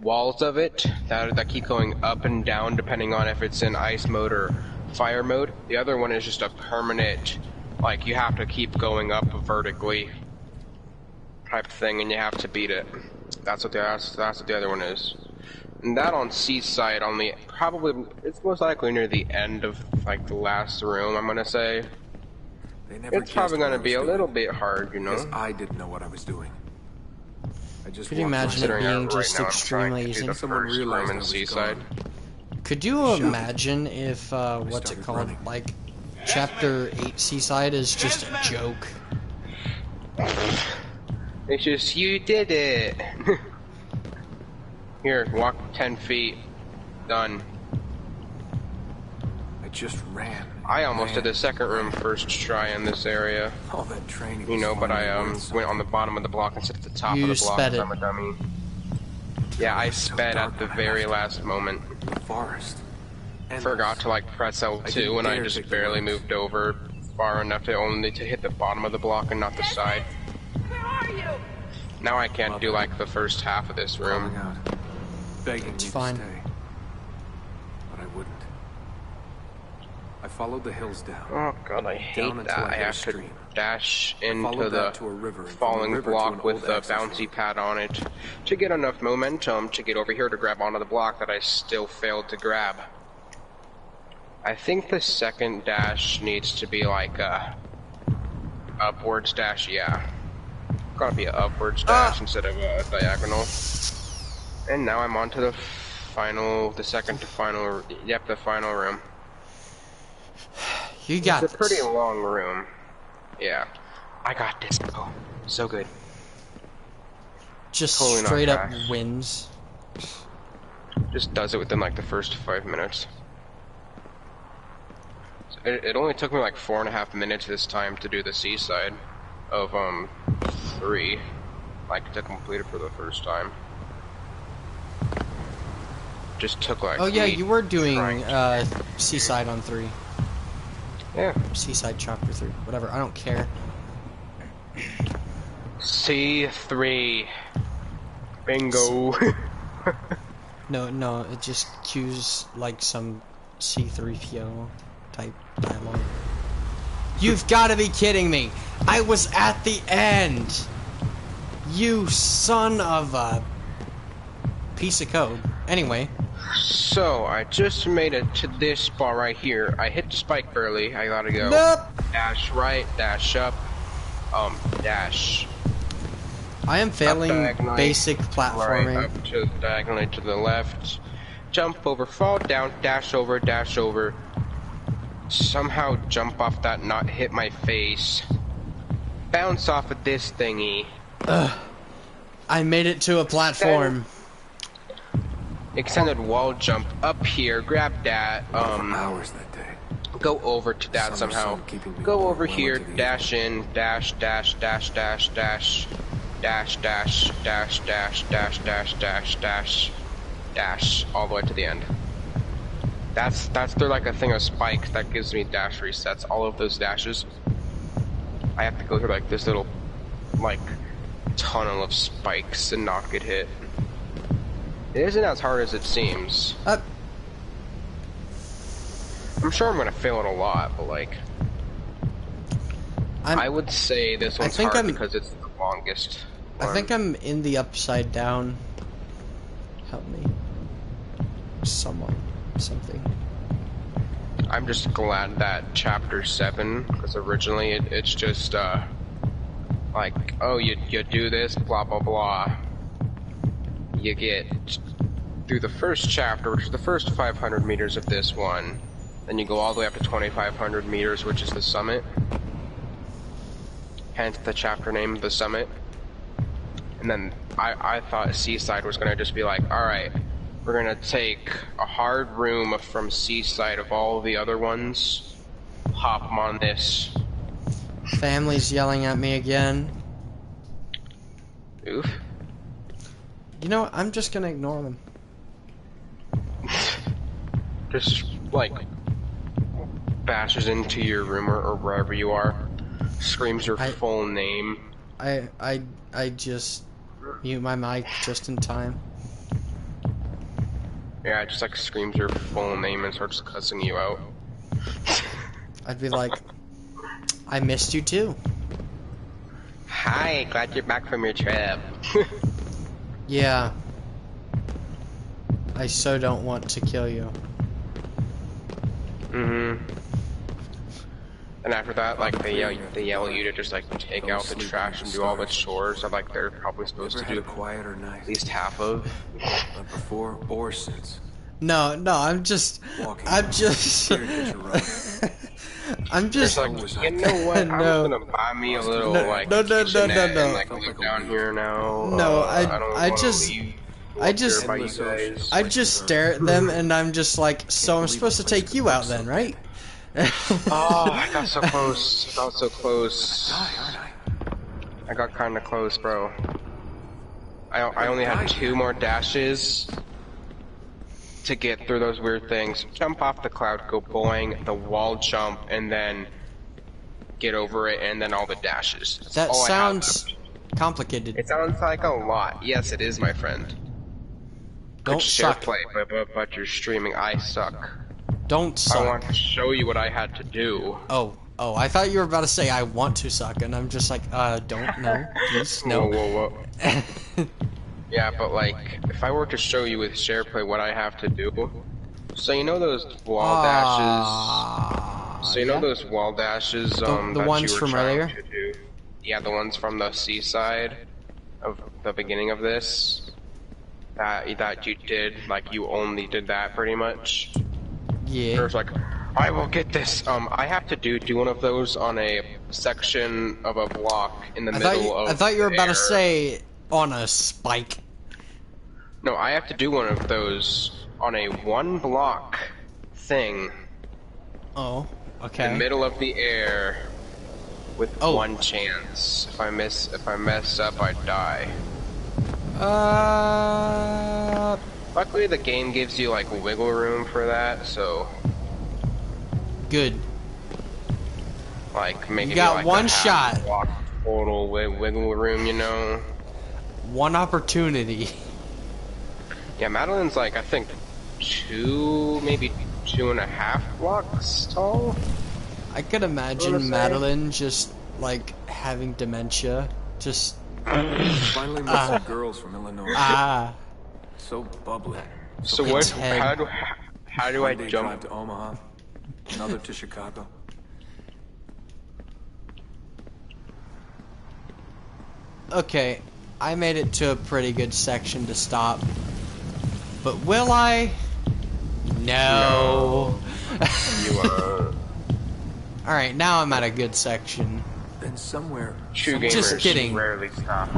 walls of it that keep going up and down depending on if it's in ice mode or fire mode. The other one is just a permanent, like you have to keep going up vertically type thing, and you have to beat it. That's what the other one is. And that on Seaside only probably it's most likely near the end of like the last room. I'm gonna say They never it's probably guessed what gonna I be was a little doing, bit hard, you know. because I didn't know what I was doing. I just Could you walked imagine it Considering being right just now I'm trying extremely to do easy? the Someone first realized room I in was Seaside. gone. Could you Shut up. imagine if, what's it started called? running. Like, Chapter 8 Seaside is just a joke. It's just, you did it! Here, walk 10 feet. Done. I just ran. I almost ran. did the second room first try in this area. All that training. You was know, but I finally worth went on the something. bottom of the block instead of the top You of the block sped 'cause it. I'm a dummy. Yeah, I So sped dark at the when I very left. last moment. The forest. Endless. Forgot to like press I L2 didn't and I dare just take the barely ropes. moved over far enough to only to hit the bottom of the block and not the side. Now I can't do like the first half of this Calling room. out, begging It's me fine. to stay, but I wouldn't. I followed the hills down. Oh god, I hate Down until that. I I hit a have to stream. dash into followed the that to a river, and from the falling river to block an with old the access bouncy road. pad on it to get enough momentum to get over here to grab onto the block that I still failed to grab. I think the second dash needs to be like a upwards dash, yeah. Gotta be an upwards dash instead of a diagonal. And now I'm on to the final, the second to final, yep, the final room. You got It's a pretty this. long room. Yeah. I got this, bro. So good. Just totally not straight up trash. wins. Just does it within like the first 5 minutes. It only took me like 4.5 minutes this time to do the seaside of 3, like to complete it for the first time. Just took like. Oh yeah, me you were doing trying- Seaside on 3. Yeah. Seaside Chapter 3. Whatever, I don't care. C3. Bingo. No, it just cues like some C3PO type dialogue. You've got to be kidding me! I was at the end! You son of a piece of code. Anyway, So I just made it to this spot right here. I hit the spike early. I gotta go nope. dash right, dash up, dash. I am failing diagonally, basic platforming. Right, up to diagonally to the left. Jump over, fall down, dash over, dash over. Somehow jump off that, not hit my face. Bounce off of this thingy. I made it to a platform. Extended wall jump up here, grab that, For hours that day. go over to that Summer somehow. sun keeping me Go warm over when I here, went to the dash in, dash, dash, dash, dash, dash, dash, dash, dash, dash, dash, dash, dash, dash, dash, all the way to the end. That's they're like a thing of spikes that gives me dash resets. All of those dashes, I have to go through like this little, like, tunnel of spikes and not get hit. It isn't as hard as it seems. I'm sure I'm gonna fail it a lot, but like, I would say this one's hard because it's the longest one. I think I'm in the upside down. Help me. Someone. Something. I'm just glad that chapter 7, because originally it's just like, oh, you do this, blah blah blah. You get through the first chapter, which is the first 500 meters of this one, then you go all the way up to 2,500 meters, which is the summit. Hence the chapter name, The Summit. And then I thought Seaside was gonna just be like, alright, we're gonna take a hard room from Seaside of all the other ones, hop 'em on this. Family's yelling at me again. Oof. You know what? I'm just gonna ignore them. Just, like, bashes into your room or wherever you are, screams your full name. I just mute my mic just in time. Yeah, it just like screams your full name and starts cussing you out. I'd be like, I missed you too. Hi, glad you're back from your trip. Yeah. I so don't want to kill you. Mm-hmm. And after that, like, they yell at you to just, like, take out the trash and do all the chores that, like, they're probably supposed to Never had do a quieter night. at least half of. Not before or since. No, I'm just Walking. I'm just Here, get your rug. I'm just It's like, you know what, No. I'm gonna buy me a little, No, like, no, kitchenette no. and, like, live down here now. No, I don't I wanna just- leave I up here just- by you guys. I just stare at them and I'm just like, so I'm supposed to take you out then, right? Oh, I got so close. I got so close. Die, aren't I? I got kinda close, bro. I only had 2 more dashes to get through those weird things. Jump off the cloud, go boing, the wall jump, and then get over it, and then all the dashes. That's That all I have sounds left. complicated. It sounds like a lot. Yes, it is, my friend. Don't Good share suck. play, but you're streaming. I suck. Don't I suck. want to show you what I had to do. Oh, I thought you were about to say I want to suck, and I'm just like, don't, no, please, no. Whoa. Yeah, but like, if I were to show you with SharePlay what I have to do, so you know those wall dashes. So you know those wall dashes, The that ones you were from trying earlier? to do? Yeah, the ones from the Seaside of the beginning of this. That you did, like you only did that pretty much. Yeah. There's like, I will get this. I have to do one of those on a section of a block in the middle of. I thought you were about to air. say on a spike. No, I have to do one of those on a 1 block thing Oh, in okay. the middle of the air with Oh. 1 chance. If I mess up, I die. Luckily, the game gives you like wiggle room for that, so Good. like maybe You got like one a half shot. block total wiggle room, you know. One opportunity. Yeah, Madeline's like I think 2, maybe 2.5 blocks tall. I could Wanna imagine say? Madeline just like having dementia. Just Finally met some girls from Illinois. So bubbly. So what? content. How do I One day jump? drive to Omaha, another to Chicago. Okay, I made it to a pretty good section to stop. But will I? No. You Alright, now I'm at a good section. Then somewhere... true Just gamers kidding. rarely stop.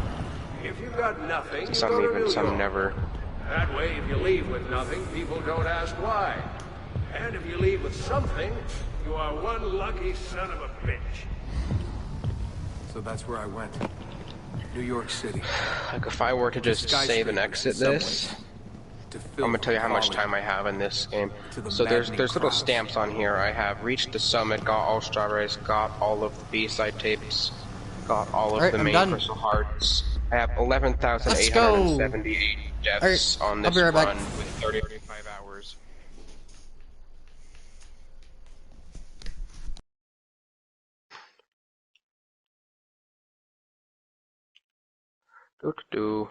If you've got nothing, you Some go to even, New some York. never. That way, if you leave with nothing, people don't ask why. And if you leave with something, you are one lucky son of a bitch. So that's where I went. New York City. Like if I were to just save and exit this, I'm gonna tell you how much time I have in this game. So there's little stamps on here. I have reached the summit, got all strawberries, got all of the B-side tapes, got all of Alright, the I'm main done. crystal hearts. I have 11,878 deaths Alright, on I'll this be right back. run with 35 hours. Do.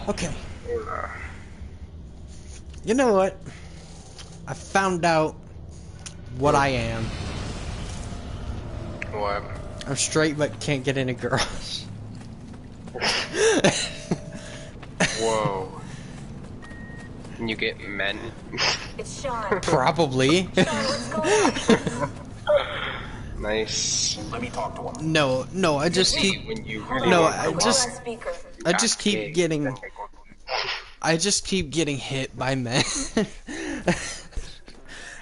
Okay. You know what? I found out what I am. What? I'm straight but can't get any girls. Whoa. You get men? It's Sean. Probably. Sean, what's going on? Nice. Let me talk to him. No, I just keep When you really No, want I to Hold just- on speaker. I just keep gig, getting then they go- hit by men.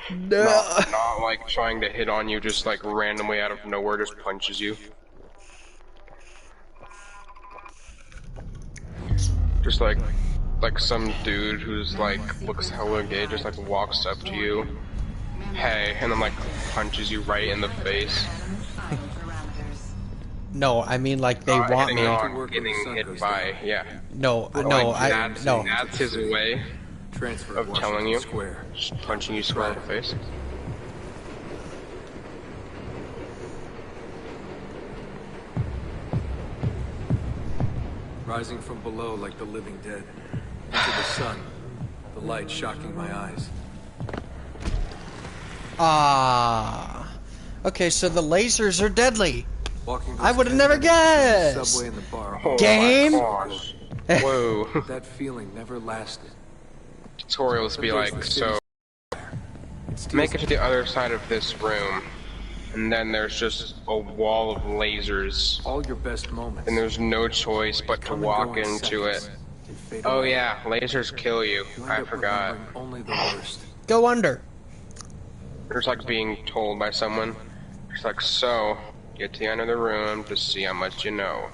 No. Not like trying to hit on you, just like randomly out of nowhere, just punches you. Just like some dude who's like looks hella gay, just like walks up to you hey, and then like punches you right in the face. No, I mean like they want me. Getting hit by, yeah. No, Like, no, no. That's his way Transfer of telling you, Square. just punching you square in the face. Rising from below like the living dead. Into the sun. The light shocking my eyes. Ah. Okay, so the lasers are deadly. Walking I would have never guessed. Subway in the bar. Oh Game? my gosh. Whoa. That feeling never lasted. Tutorials be like, so make it to the other side of this room, and then there's just a wall of lasers, All your best moments. and there's no choice but to come and go walk in into it. seconds and fade Oh away. yeah, lasers kill you. You end I up forgot. remembering only the worst. Go under. There's like being told by someone. It's like, so, get to the end of the room to see how much you know.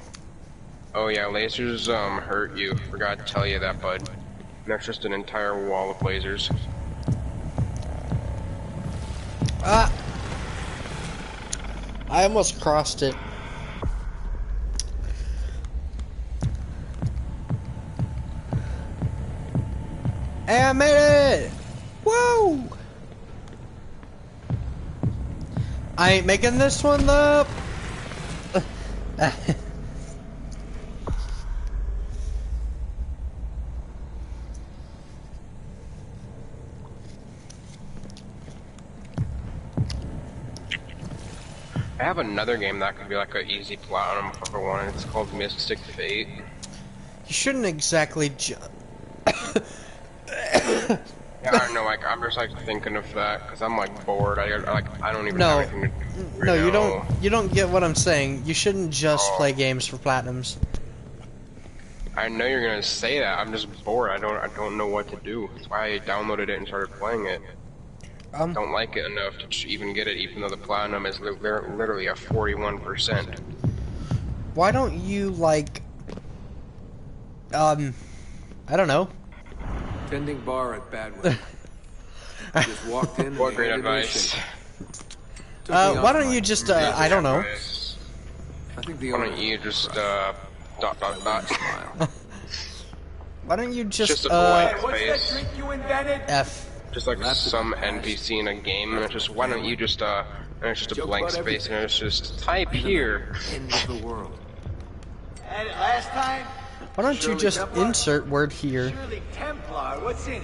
Oh yeah, lasers hurt you. Forgot to tell you that, bud. And there's just an entire wall of lasers. Ah. I almost crossed it. Hey, I made it! Woo! I ain't making this one up. I have another game that could be like an easy platinum for one. It's called Mystic Fate. You shouldn't exactly Yeah, I don't know. Like, I'm just like thinking of that because I'm like bored. I don't even No. have anything to do. Right No, now. you don't get what I'm saying. You shouldn't just Oh. play games for platinums. I know you're gonna say that. I'm just bored. I don't know what to do. That's why I downloaded it and started playing it. Don't like it enough to even get it, even though the platinum is literally a 41%. Why don't you like I don't know. Tending bar at Badwood. Just walked in and What great handed me a advice. shake. Took me off Why don't my- you just I don't know. I think the Why owner don't you just dot. smile. Why don't you Just just a blank space. F. Just like some NPC in a game, and it's just why don't you just and it's just a Joke blank about space, and it's just type here. End of the world. And last time, Why don't you Shirley just Templar? insert word here? Shirley Templar, what's in it?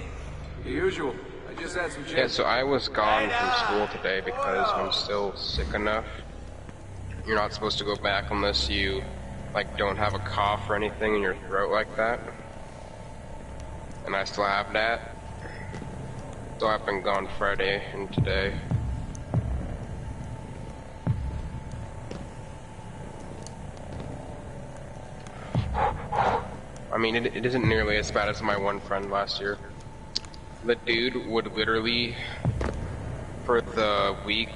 The usual. I just had some Yeah, chips. so I was gone from school today because I'm still sick enough. You're not supposed to go back unless you like don't have a cough or anything in your throat like that. And I still have that. So I've been gone Friday and today. I mean, it isn't nearly as bad as my one friend last year. The dude would literally, for the week,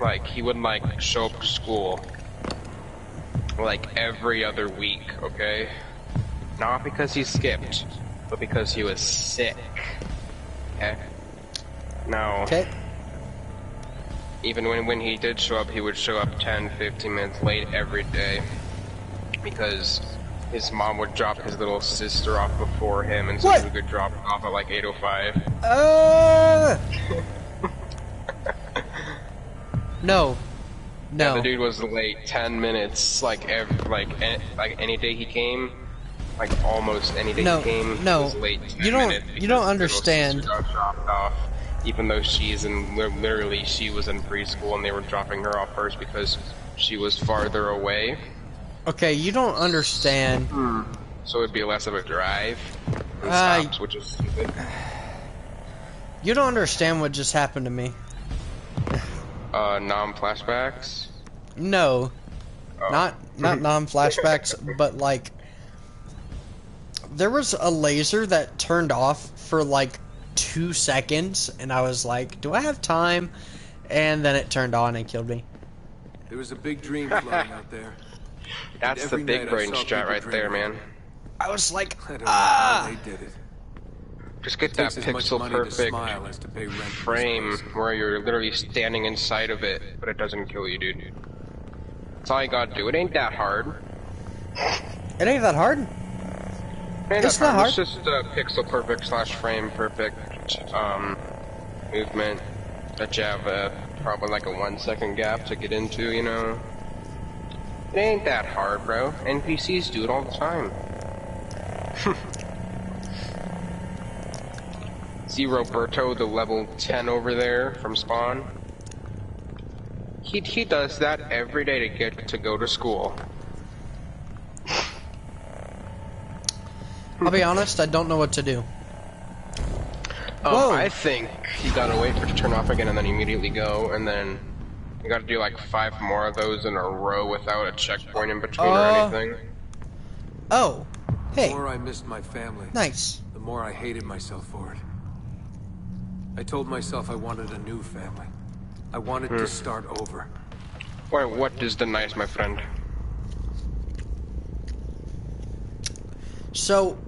like, he would, like, show up to school, like, every other week, okay? Not because he skipped, but because he was sick. Okay? Now, Okay. even when he did show up, he would show up 10, 15 minutes late every day. Because his mom would drop his little sister off before him, and so What? he would drop off at like 8:05. No. Yeah, No. the dude was late 10 minutes, like any day he came, like almost any day No, he came, no, he was late 10 you don't- minutes you don't because his little understand. sister got dropped off, even though she's in literally she was in preschool and they were dropping her off first because she was farther away, Okay, you don't understand. so it'd be less of a drive. And Uh, stops, which is stupid. You don't understand what just happened to me. Non-flashbacks. No. Oh. Not non-flashbacks, but like there was a laser that turned off for like 2 seconds and I was like, do I have time? And then it turned on and killed me. There was a big dream floating out there. That's the Every big night I brain saw strat people right there, dream man. I was like, I don't know how they did it. Just get It that takes as much pixel money to perfect smile as to pay rent for this frame place. where you're literally standing inside of it, but it doesn't kill you, dude. That's all you gotta do. It ain't that hard. It ain't that hard. It ain't It's that not hard. It's just pixel perfect / frame perfect movement that you have probably like a 1 second gap to get into, you know. It ain't that hard, bro. NPCs do it all the time. See Roberto, the level 10 over there from Spawn? He does that every day to get to go to school. I'll be honest, I don't know what to do. Whoa. I think you gotta wait for it to turn off again and then immediately go, and then you gotta do like 5 more of those in a row without a checkpoint in between or anything. Oh, The hey, more I missed my family, nice. the more I hated myself for it. I told myself I wanted a new family. I wanted to start over. Why, what is the nice, my friend? So,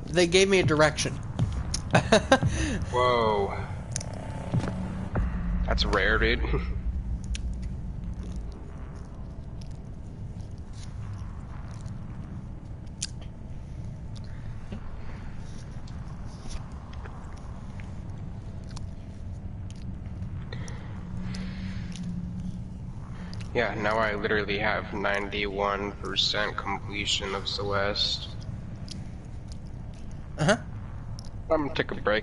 they gave me a direction. Whoa. That's rare, dude. Yeah, now I literally have 91% completion of Celeste. Uh-huh. I'm gonna take a break,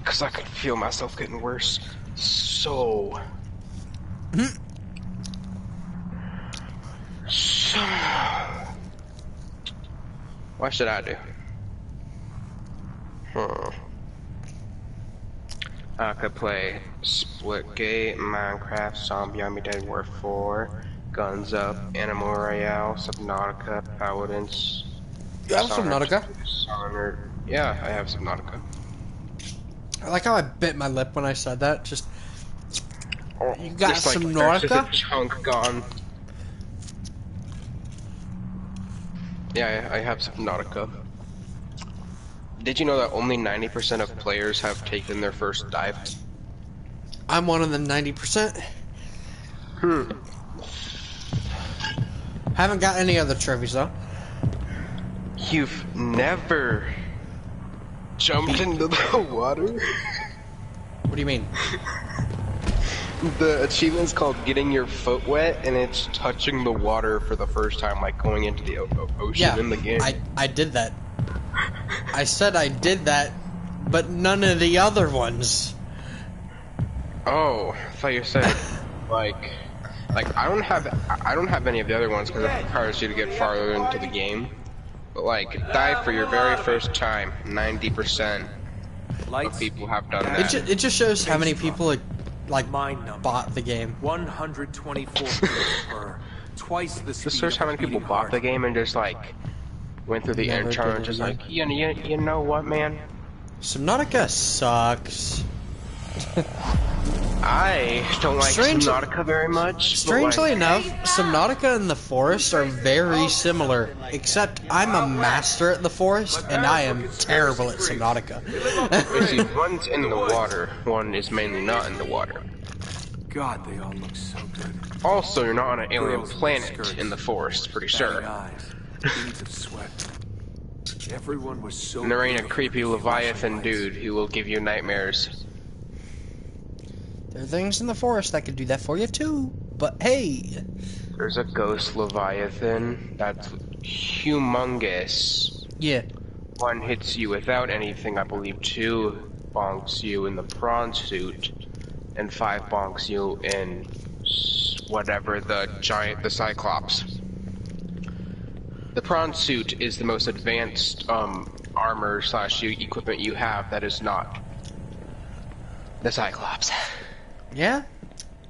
because I could feel myself getting worse. So... What should I do? I could play Splitgate, Minecraft, Zombie Army Dead War 4, Guns Up, Animal Royale, Subnautica, Paladins. You have Subnautica? Yeah, I have Subnautica. I like how I bit my lip when I said that. Just, you got Just like, Subnautica? There's just a chunk gone. Yeah, I have Subnautica. Did you know that only 90% of players have taken their first dive? I'm one of the 90%. Haven't got any other trophies though. You've never jumped into the water? What do you mean? The achievement's called Getting Your Foot Wet, and it's touching the water for the first time, like going into the ocean in the game. I did that. I said I did that, but none of the other ones. Oh, I thought you said like I don't have any of the other ones because it requires you to get farther into the game. But like dive for your very first time, 90% of people have done that. It just shows how many people like Mind-numbing. bought the game. 124 per, twice the speed. This shows how many people bought the game and just like went through the Never intro did and it just again. like, you know what, man? Subnautica sucks. I don't like Subnautica very much. but, Strangely like, enough, Subnautica and the Forest are very similar, except I'm a master at the Forest and I am terrible at Subnautica. you see, one's in the water, one is mainly not in the water. God, they all look so good. Also, you're not on an alien Girls with planet skirts, in the forest, pretty baggy sure. eyes, beads of sweat. Everyone was so. And there ain't a beautiful creepy with flashing Leviathan lights. dude who will give you nightmares. There are things in the forest that could do that for you too, but hey. There's a ghost Leviathan that's humongous. Yeah. One hits you without anything, I believe. 2 bonks you in the prawn suit, and 5 bonks you in whatever the Cyclops. The prawn suit is the most advanced armor / equipment you have that is not the Cyclops. Yeah?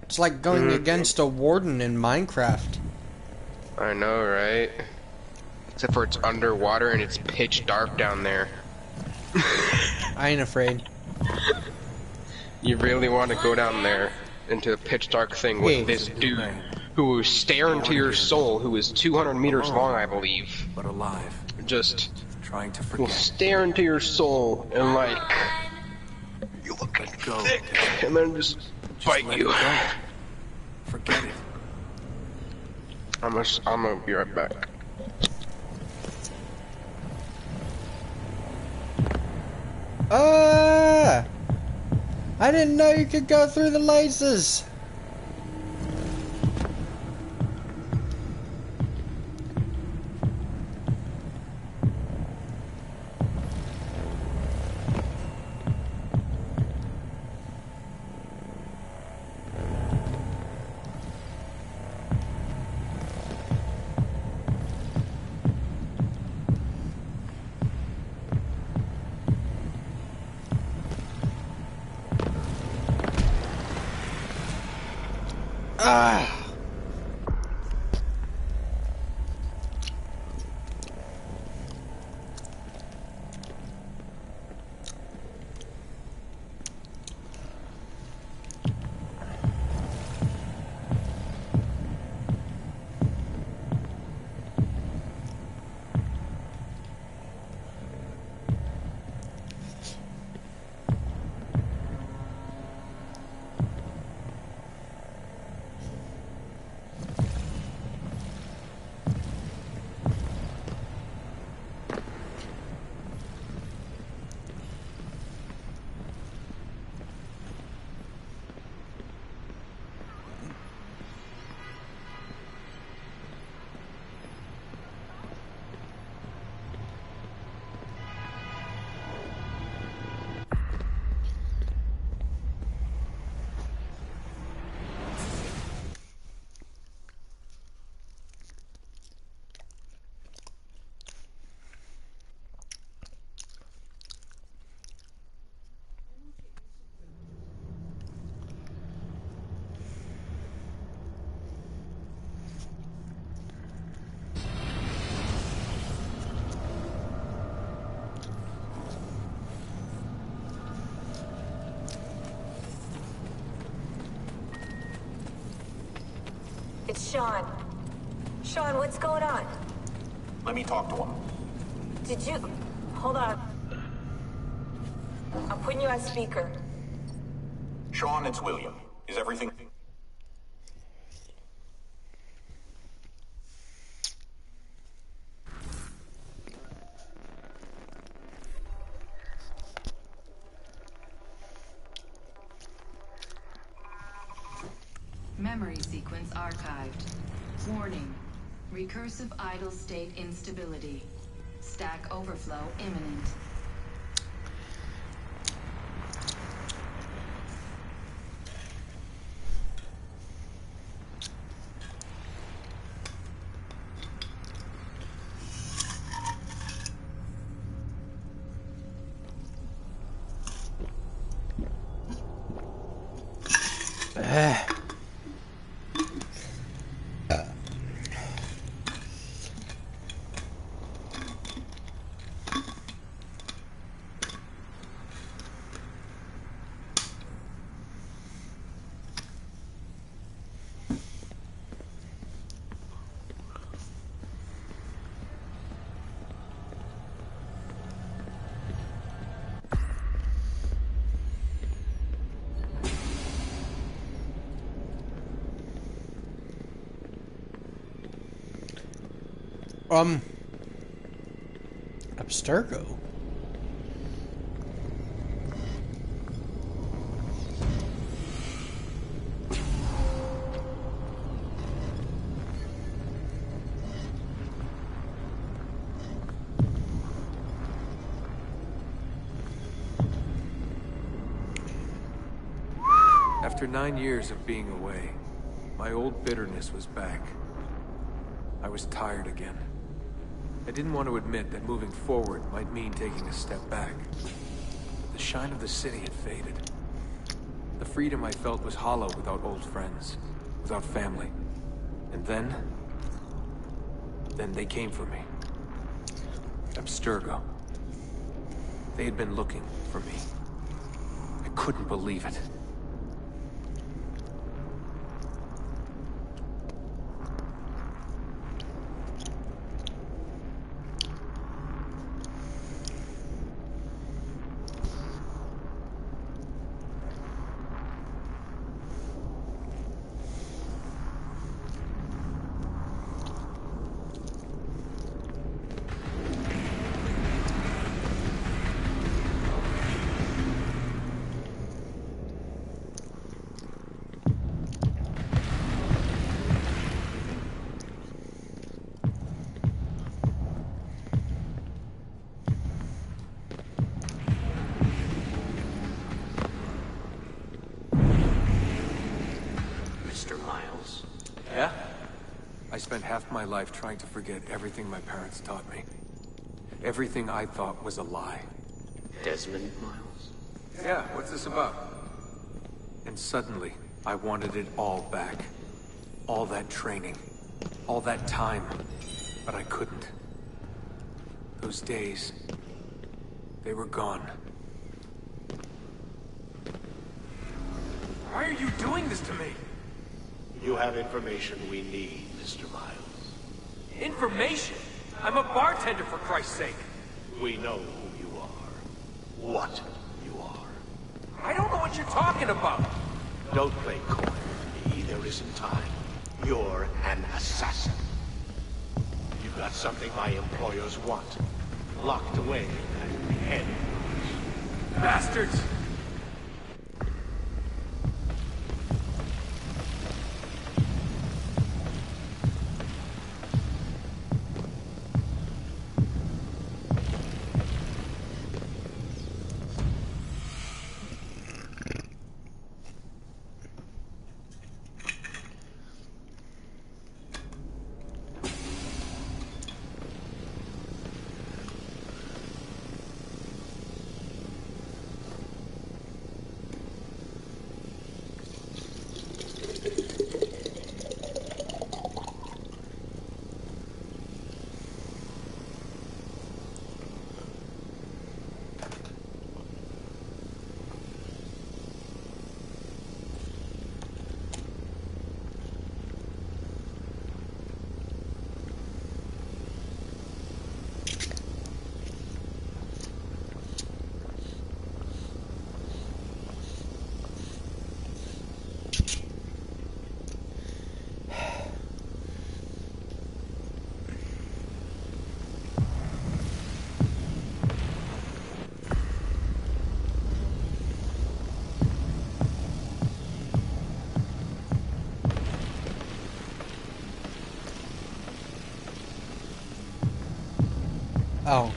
It's like going against a warden in Minecraft. I know, right? Except for it's underwater and it's pitch dark down there. I ain't afraid. You really want to go down there into the pitch dark thing with Hey. this dude who will stare into your soul, who is 200 meters long, I believe. But alive. Just trying to will forget. stare into your soul and like, you look Let go. thick, and then just bite let you. it go. Forget it. I'm gonna be right back. I didn't know you could go through the lasers. Ah. It's Sean. Sean, what's going on? Let me talk to him. Did you... Hold on. I'm putting you on speaker. Sean, it's William. Is everything... Memory sequence archived. Warning. Recursive idle state instability. Stack overflow imminent. Abstergo? After 9 years of being away, my old bitterness was back. I was tired again. I didn't want to admit that moving forward might mean taking a step back. But the shine of the city had faded. The freedom I felt was hollow without old friends, without family. And then they came for me. Abstergo. They had been looking for me. I couldn't believe it. I spent half my life trying to forget everything my parents taught me. Everything I thought was a lie. Desmond Miles? Yeah, what's this about? And suddenly, I wanted it all back. All that training. All that time. But I couldn't. Those days, they were gone. Why are you doing this to me? You have information we need, Mr. Miles. Information? I'm a bartender, for Christ's sake. We know who you are. What you are. I don't know what you're talking about. Don't play coy with me. There isn't time. You're an assassin. You've got something my employers want. Locked away in that head. Bastards! Oh.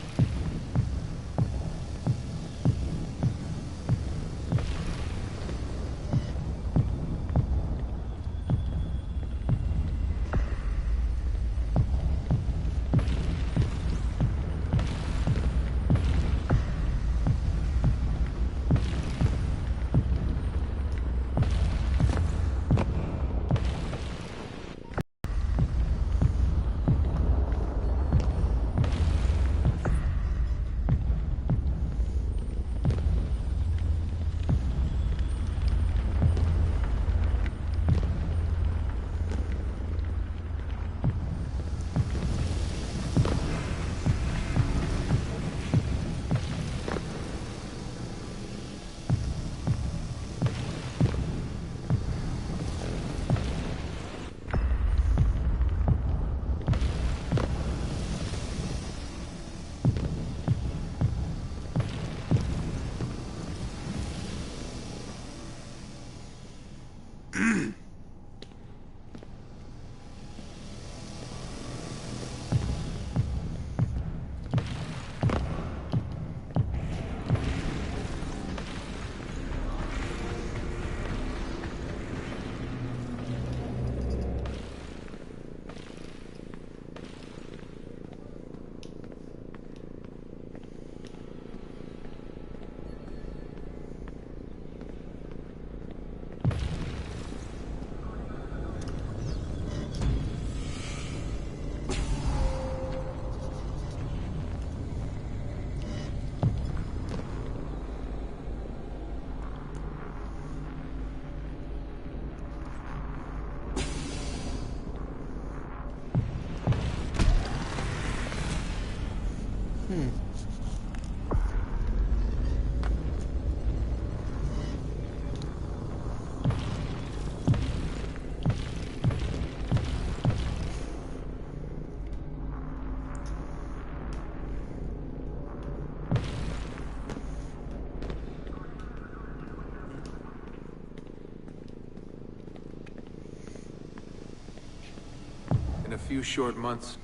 In a few short months,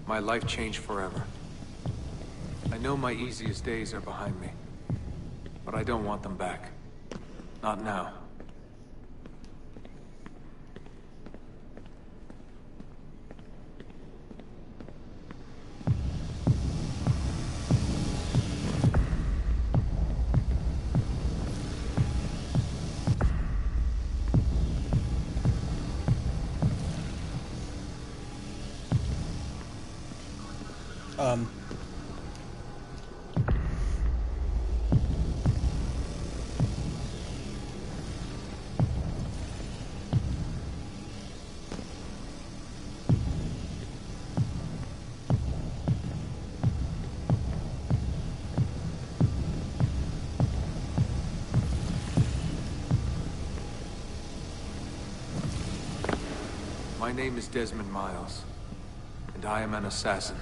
my life changed forever. I know my easiest days are behind me, but I don't want them back. Not now. My name is Desmond Miles, and I am an assassin.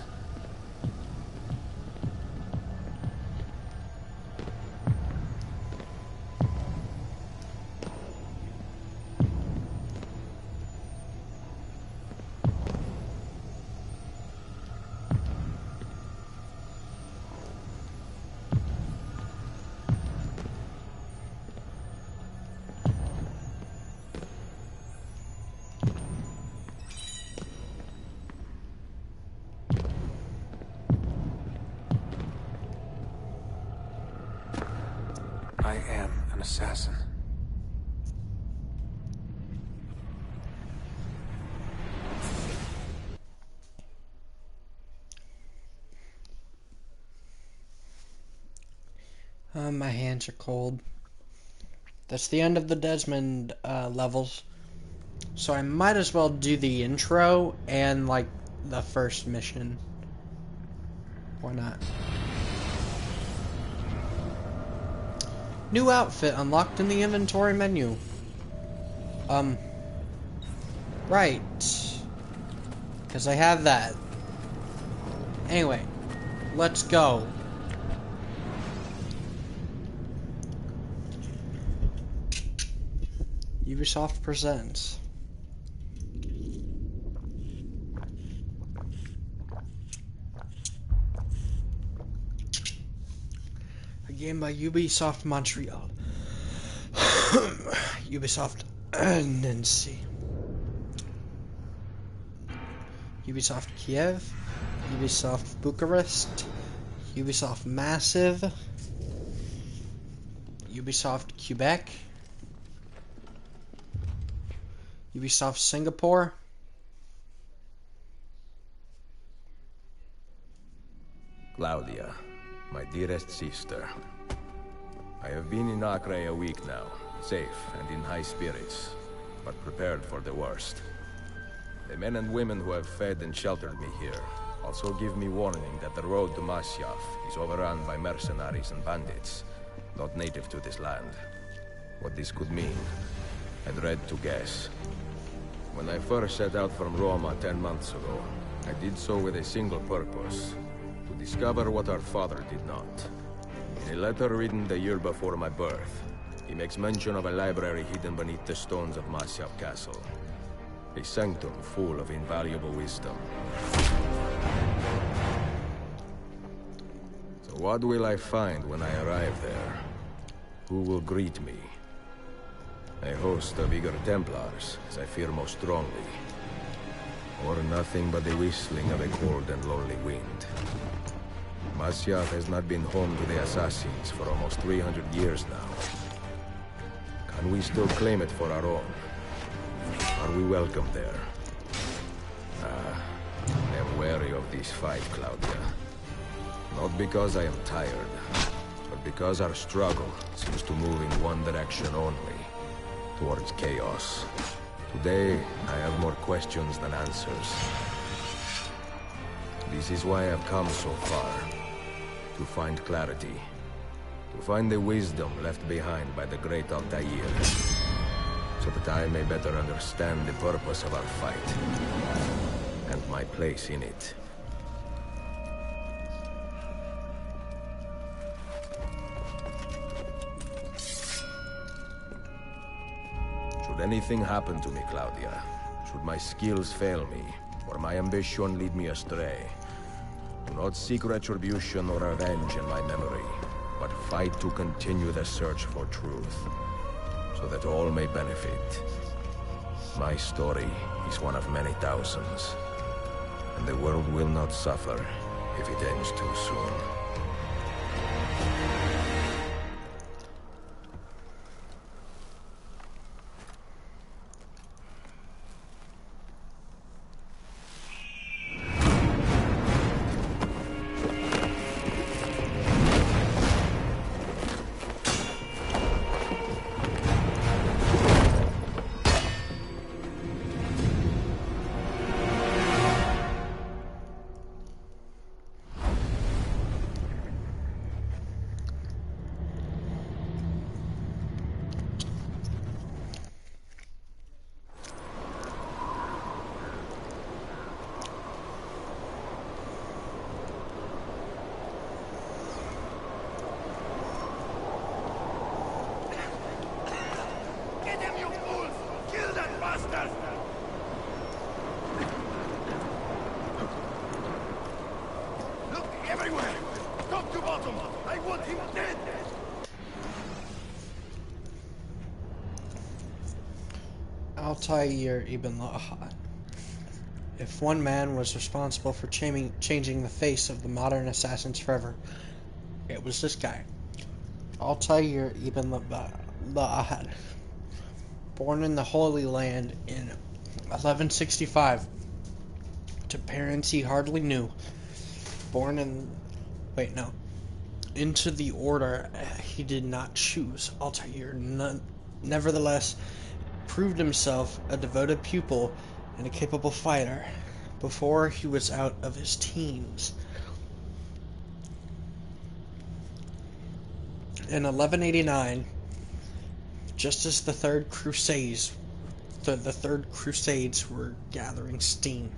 I am an assassin. My hands are cold. That's the end of the Desmond levels. So I might as well do the intro and, like, the first mission. Why not? New outfit unlocked in the inventory menu. Right. Because I have that. Anyway, let's go. Ubisoft presents. A game by Ubisoft Montreal. Ubisoft Nancy. Ubisoft Kiev. Ubisoft Bucharest. Ubisoft Massive. Ubisoft Quebec. Ubisoft Singapore. Claudia, my dearest sister. I have been in Acre a week now, safe and in high spirits, but prepared for the worst. The men and women who have fed and sheltered me here also give me warning that the road to Masyaf is overrun by mercenaries and bandits, not native to this land. What this could mean, I dread to guess. When I first set out from Roma 10 months ago, I did so with a single purpose: to discover what our father did not. In a letter written the year before my birth, he makes mention of a library hidden beneath the stones of Masyaf Castle. A sanctum full of invaluable wisdom. So what will I find when I arrive there? Who will greet me? A host of eager Templars, as I fear most strongly. Or nothing but the whistling of a cold and lonely wind. Masyaf has not been home to the Assassins for almost 300 years now. Can we still claim it for our own? Are we welcome there? I am wary of this fight, Claudia. Not because I am tired, but because our struggle seems to move in one direction only. Towards chaos. Today, I have more questions than answers. This is why I've come so far. To find clarity. To find the wisdom left behind by the great Altair. So that I may better understand the purpose of our fight. And my place in it. Should anything happen to me, Claudia, should my skills fail me, or my ambition lead me astray, do not seek retribution or revenge in my memory, but fight to continue the search for truth, so that all may benefit. My story is one of many thousands, and the world will not suffer if it ends too soon. Altair ibn Lahad. If one man was responsible for changing the face of the modern assassins forever, it was this guy, Altair ibn Lahad. Born in the Holy Land in 1165 to parents he hardly knew. Into the order he did not choose. Altair nevertheless proved himself a devoted pupil and a capable fighter before he was out of his teens. In 1189, just as the Third Crusades were gathering steam,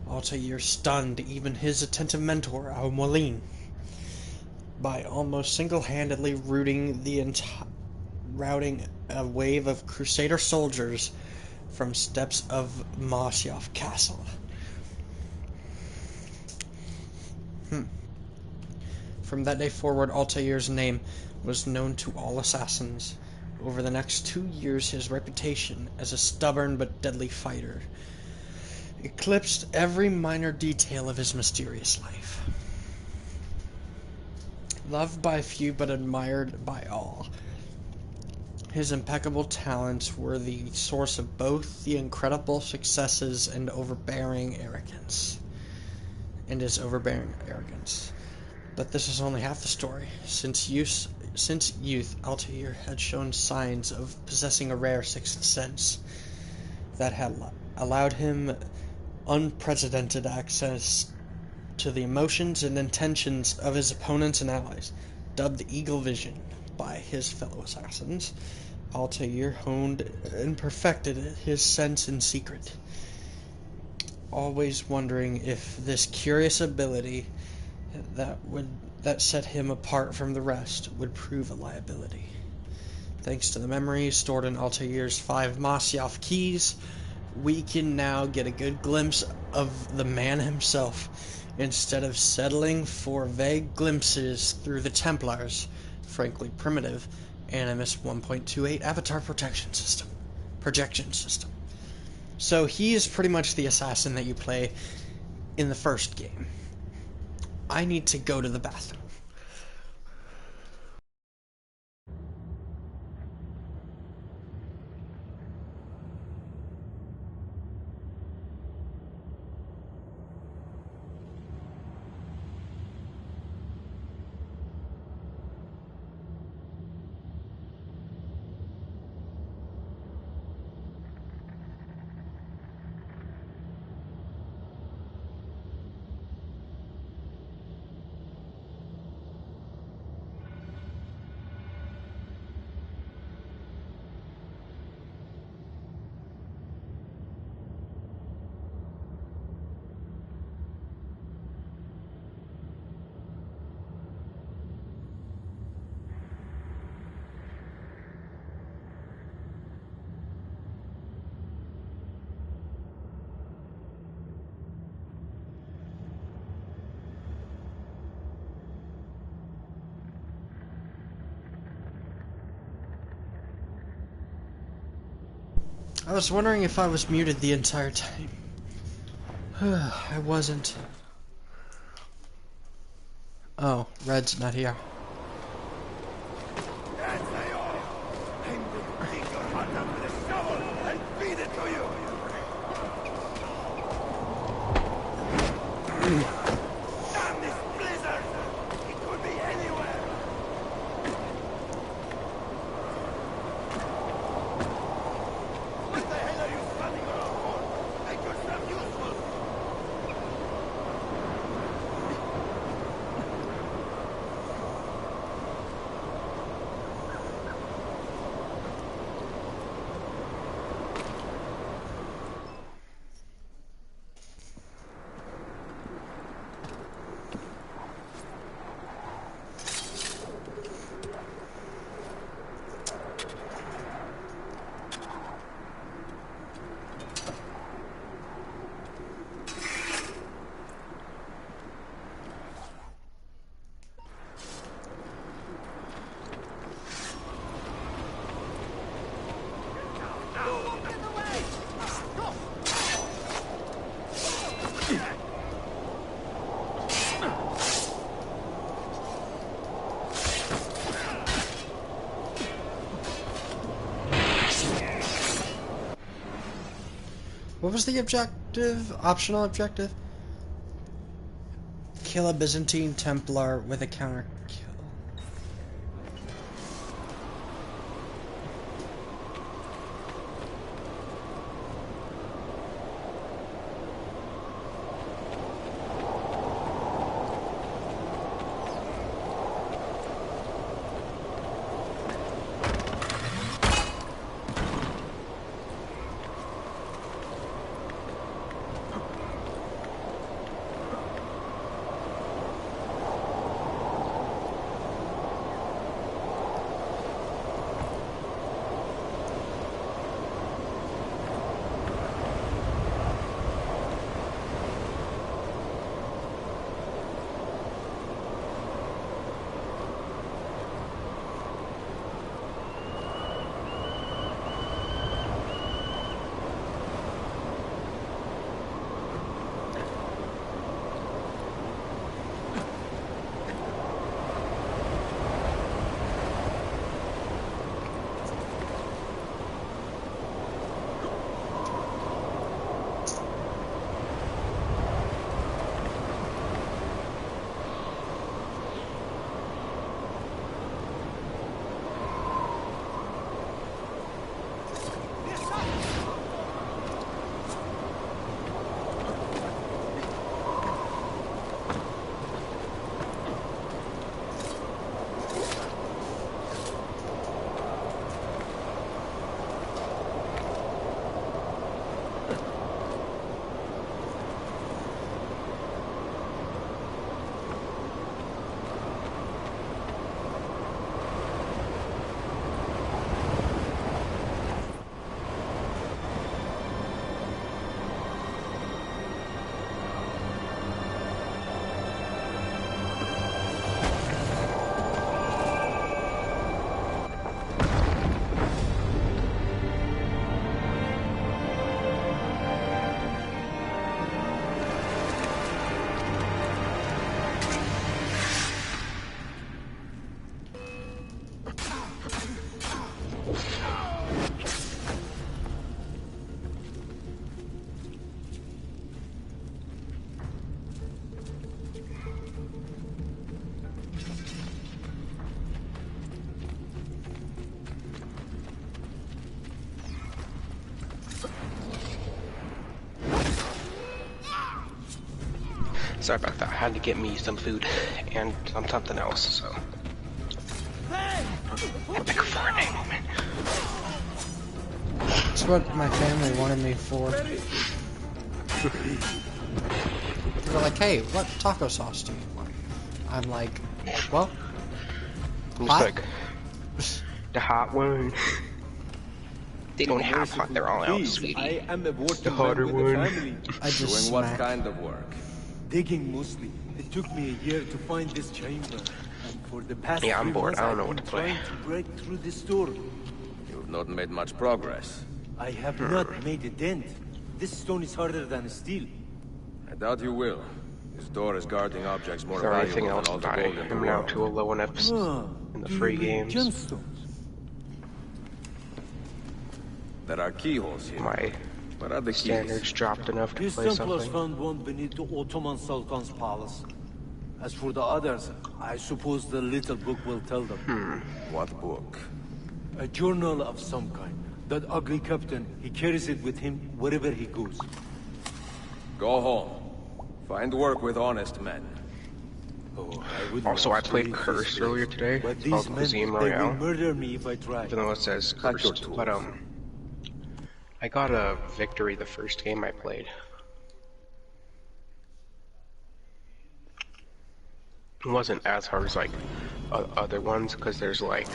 Altair stunned even his attentive mentor, Al-Mu'allin, by almost single-handedly routing a wave of Crusader soldiers from steps of Masyaf Castle. From that day forward, Altair's name was known to all assassins. Over the next 2 years, his reputation as a stubborn but deadly fighter eclipsed every minor detail of his mysterious life. Loved by few but admired by all, his impeccable talents were the source of both the incredible successes and his overbearing arrogance. But this is only half the story. Since youth, Altair had shown signs of possessing a rare sixth sense that had allowed him unprecedented access to the emotions and intentions of his opponents and allies. Dubbed the Eagle Vision by his fellow assassins, Altair honed and perfected his sense in secret, always wondering if this curious ability that set him apart from the rest would prove a liability. Thanks to the memories stored in Altair's 5 Masyaf keys, we can now get a good glimpse of the man himself, instead of settling for vague glimpses through the Templars' frankly primitive Animus 1.28 avatar projection system. So he is pretty much the assassin that you play in the first game. I need to go to the bathroom. I was wondering if I was muted the entire time. I wasn't. Oh, Red's not here. What was the objective? Optional objective? Kill a Byzantine Templar with a counter kill. Sorry about that. I had to get me some food and something else, so. Epic Fortnite moment. That's what my family wanted me for. They're like, hey, what taco sauce do you want? I'm like, well, I'm just hot? like, the hot one. They don't have hot, they're all out, sweetie. I am a The hotter one. I just Doing what smacked. kind of work? Digging mostly. It took me a year to find this chamber. And for the past Yeah, I'm 3 bored. months, I don't know I've what been to play. trying to break through this door. You've not made much progress. I have not made a dent. This stone is harder than steel. I doubt you will. This door is guarding objects more Is there anything valuable else than all the about it? gold in the I'm now world. to a low enough in the free games. Gemstones. There are keyholes here. My What are the keys? standards dropped enough to These play Templars something. found one beneath the Ottoman Sultan's palace. As for the others, I suppose the little book will tell them. What book? A journal of some kind. That ugly captain, he carries it with him wherever he goes. Go home. Find work with honest men. Oh, I would Also, love I to played leave this Cursed place, earlier today. But It's these called men, Cuisine they will Royale. murder me if I try. Even though it says Pack your Cursed. tools. But, I got a victory the first game I played. It wasn't as hard as, like, other ones, because there's, like...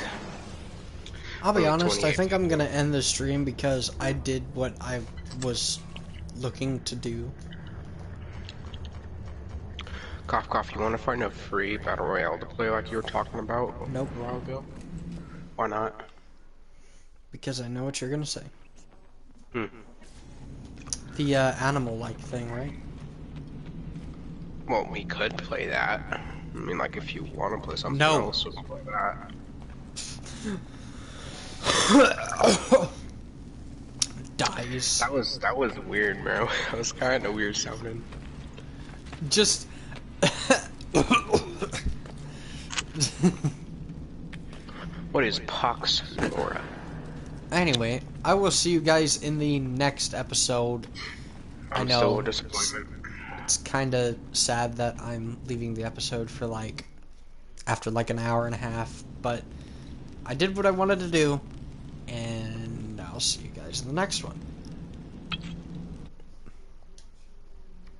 I'll be only honest, I 28 think I'm gonna end the stream because I did what I was looking to do. Cough, cough, you want to find a free Battle Royale to play like you were talking about Nope. a while ago? Why not? Because I know what you're gonna say. Hmm. The animal-like thing, right? Well, we could play that. I mean, like, if you want to play something No. else, we can play that. Died. Jeez. That was weird, bro. That was kind of weird sounding. Just... What is Pox Flora? Anyway, I will see you guys in the next episode. I know still a disappointment. it's kind of sad that I'm leaving the episode for after an hour and a half, but I did what I wanted to do, and I'll see you guys in the next one.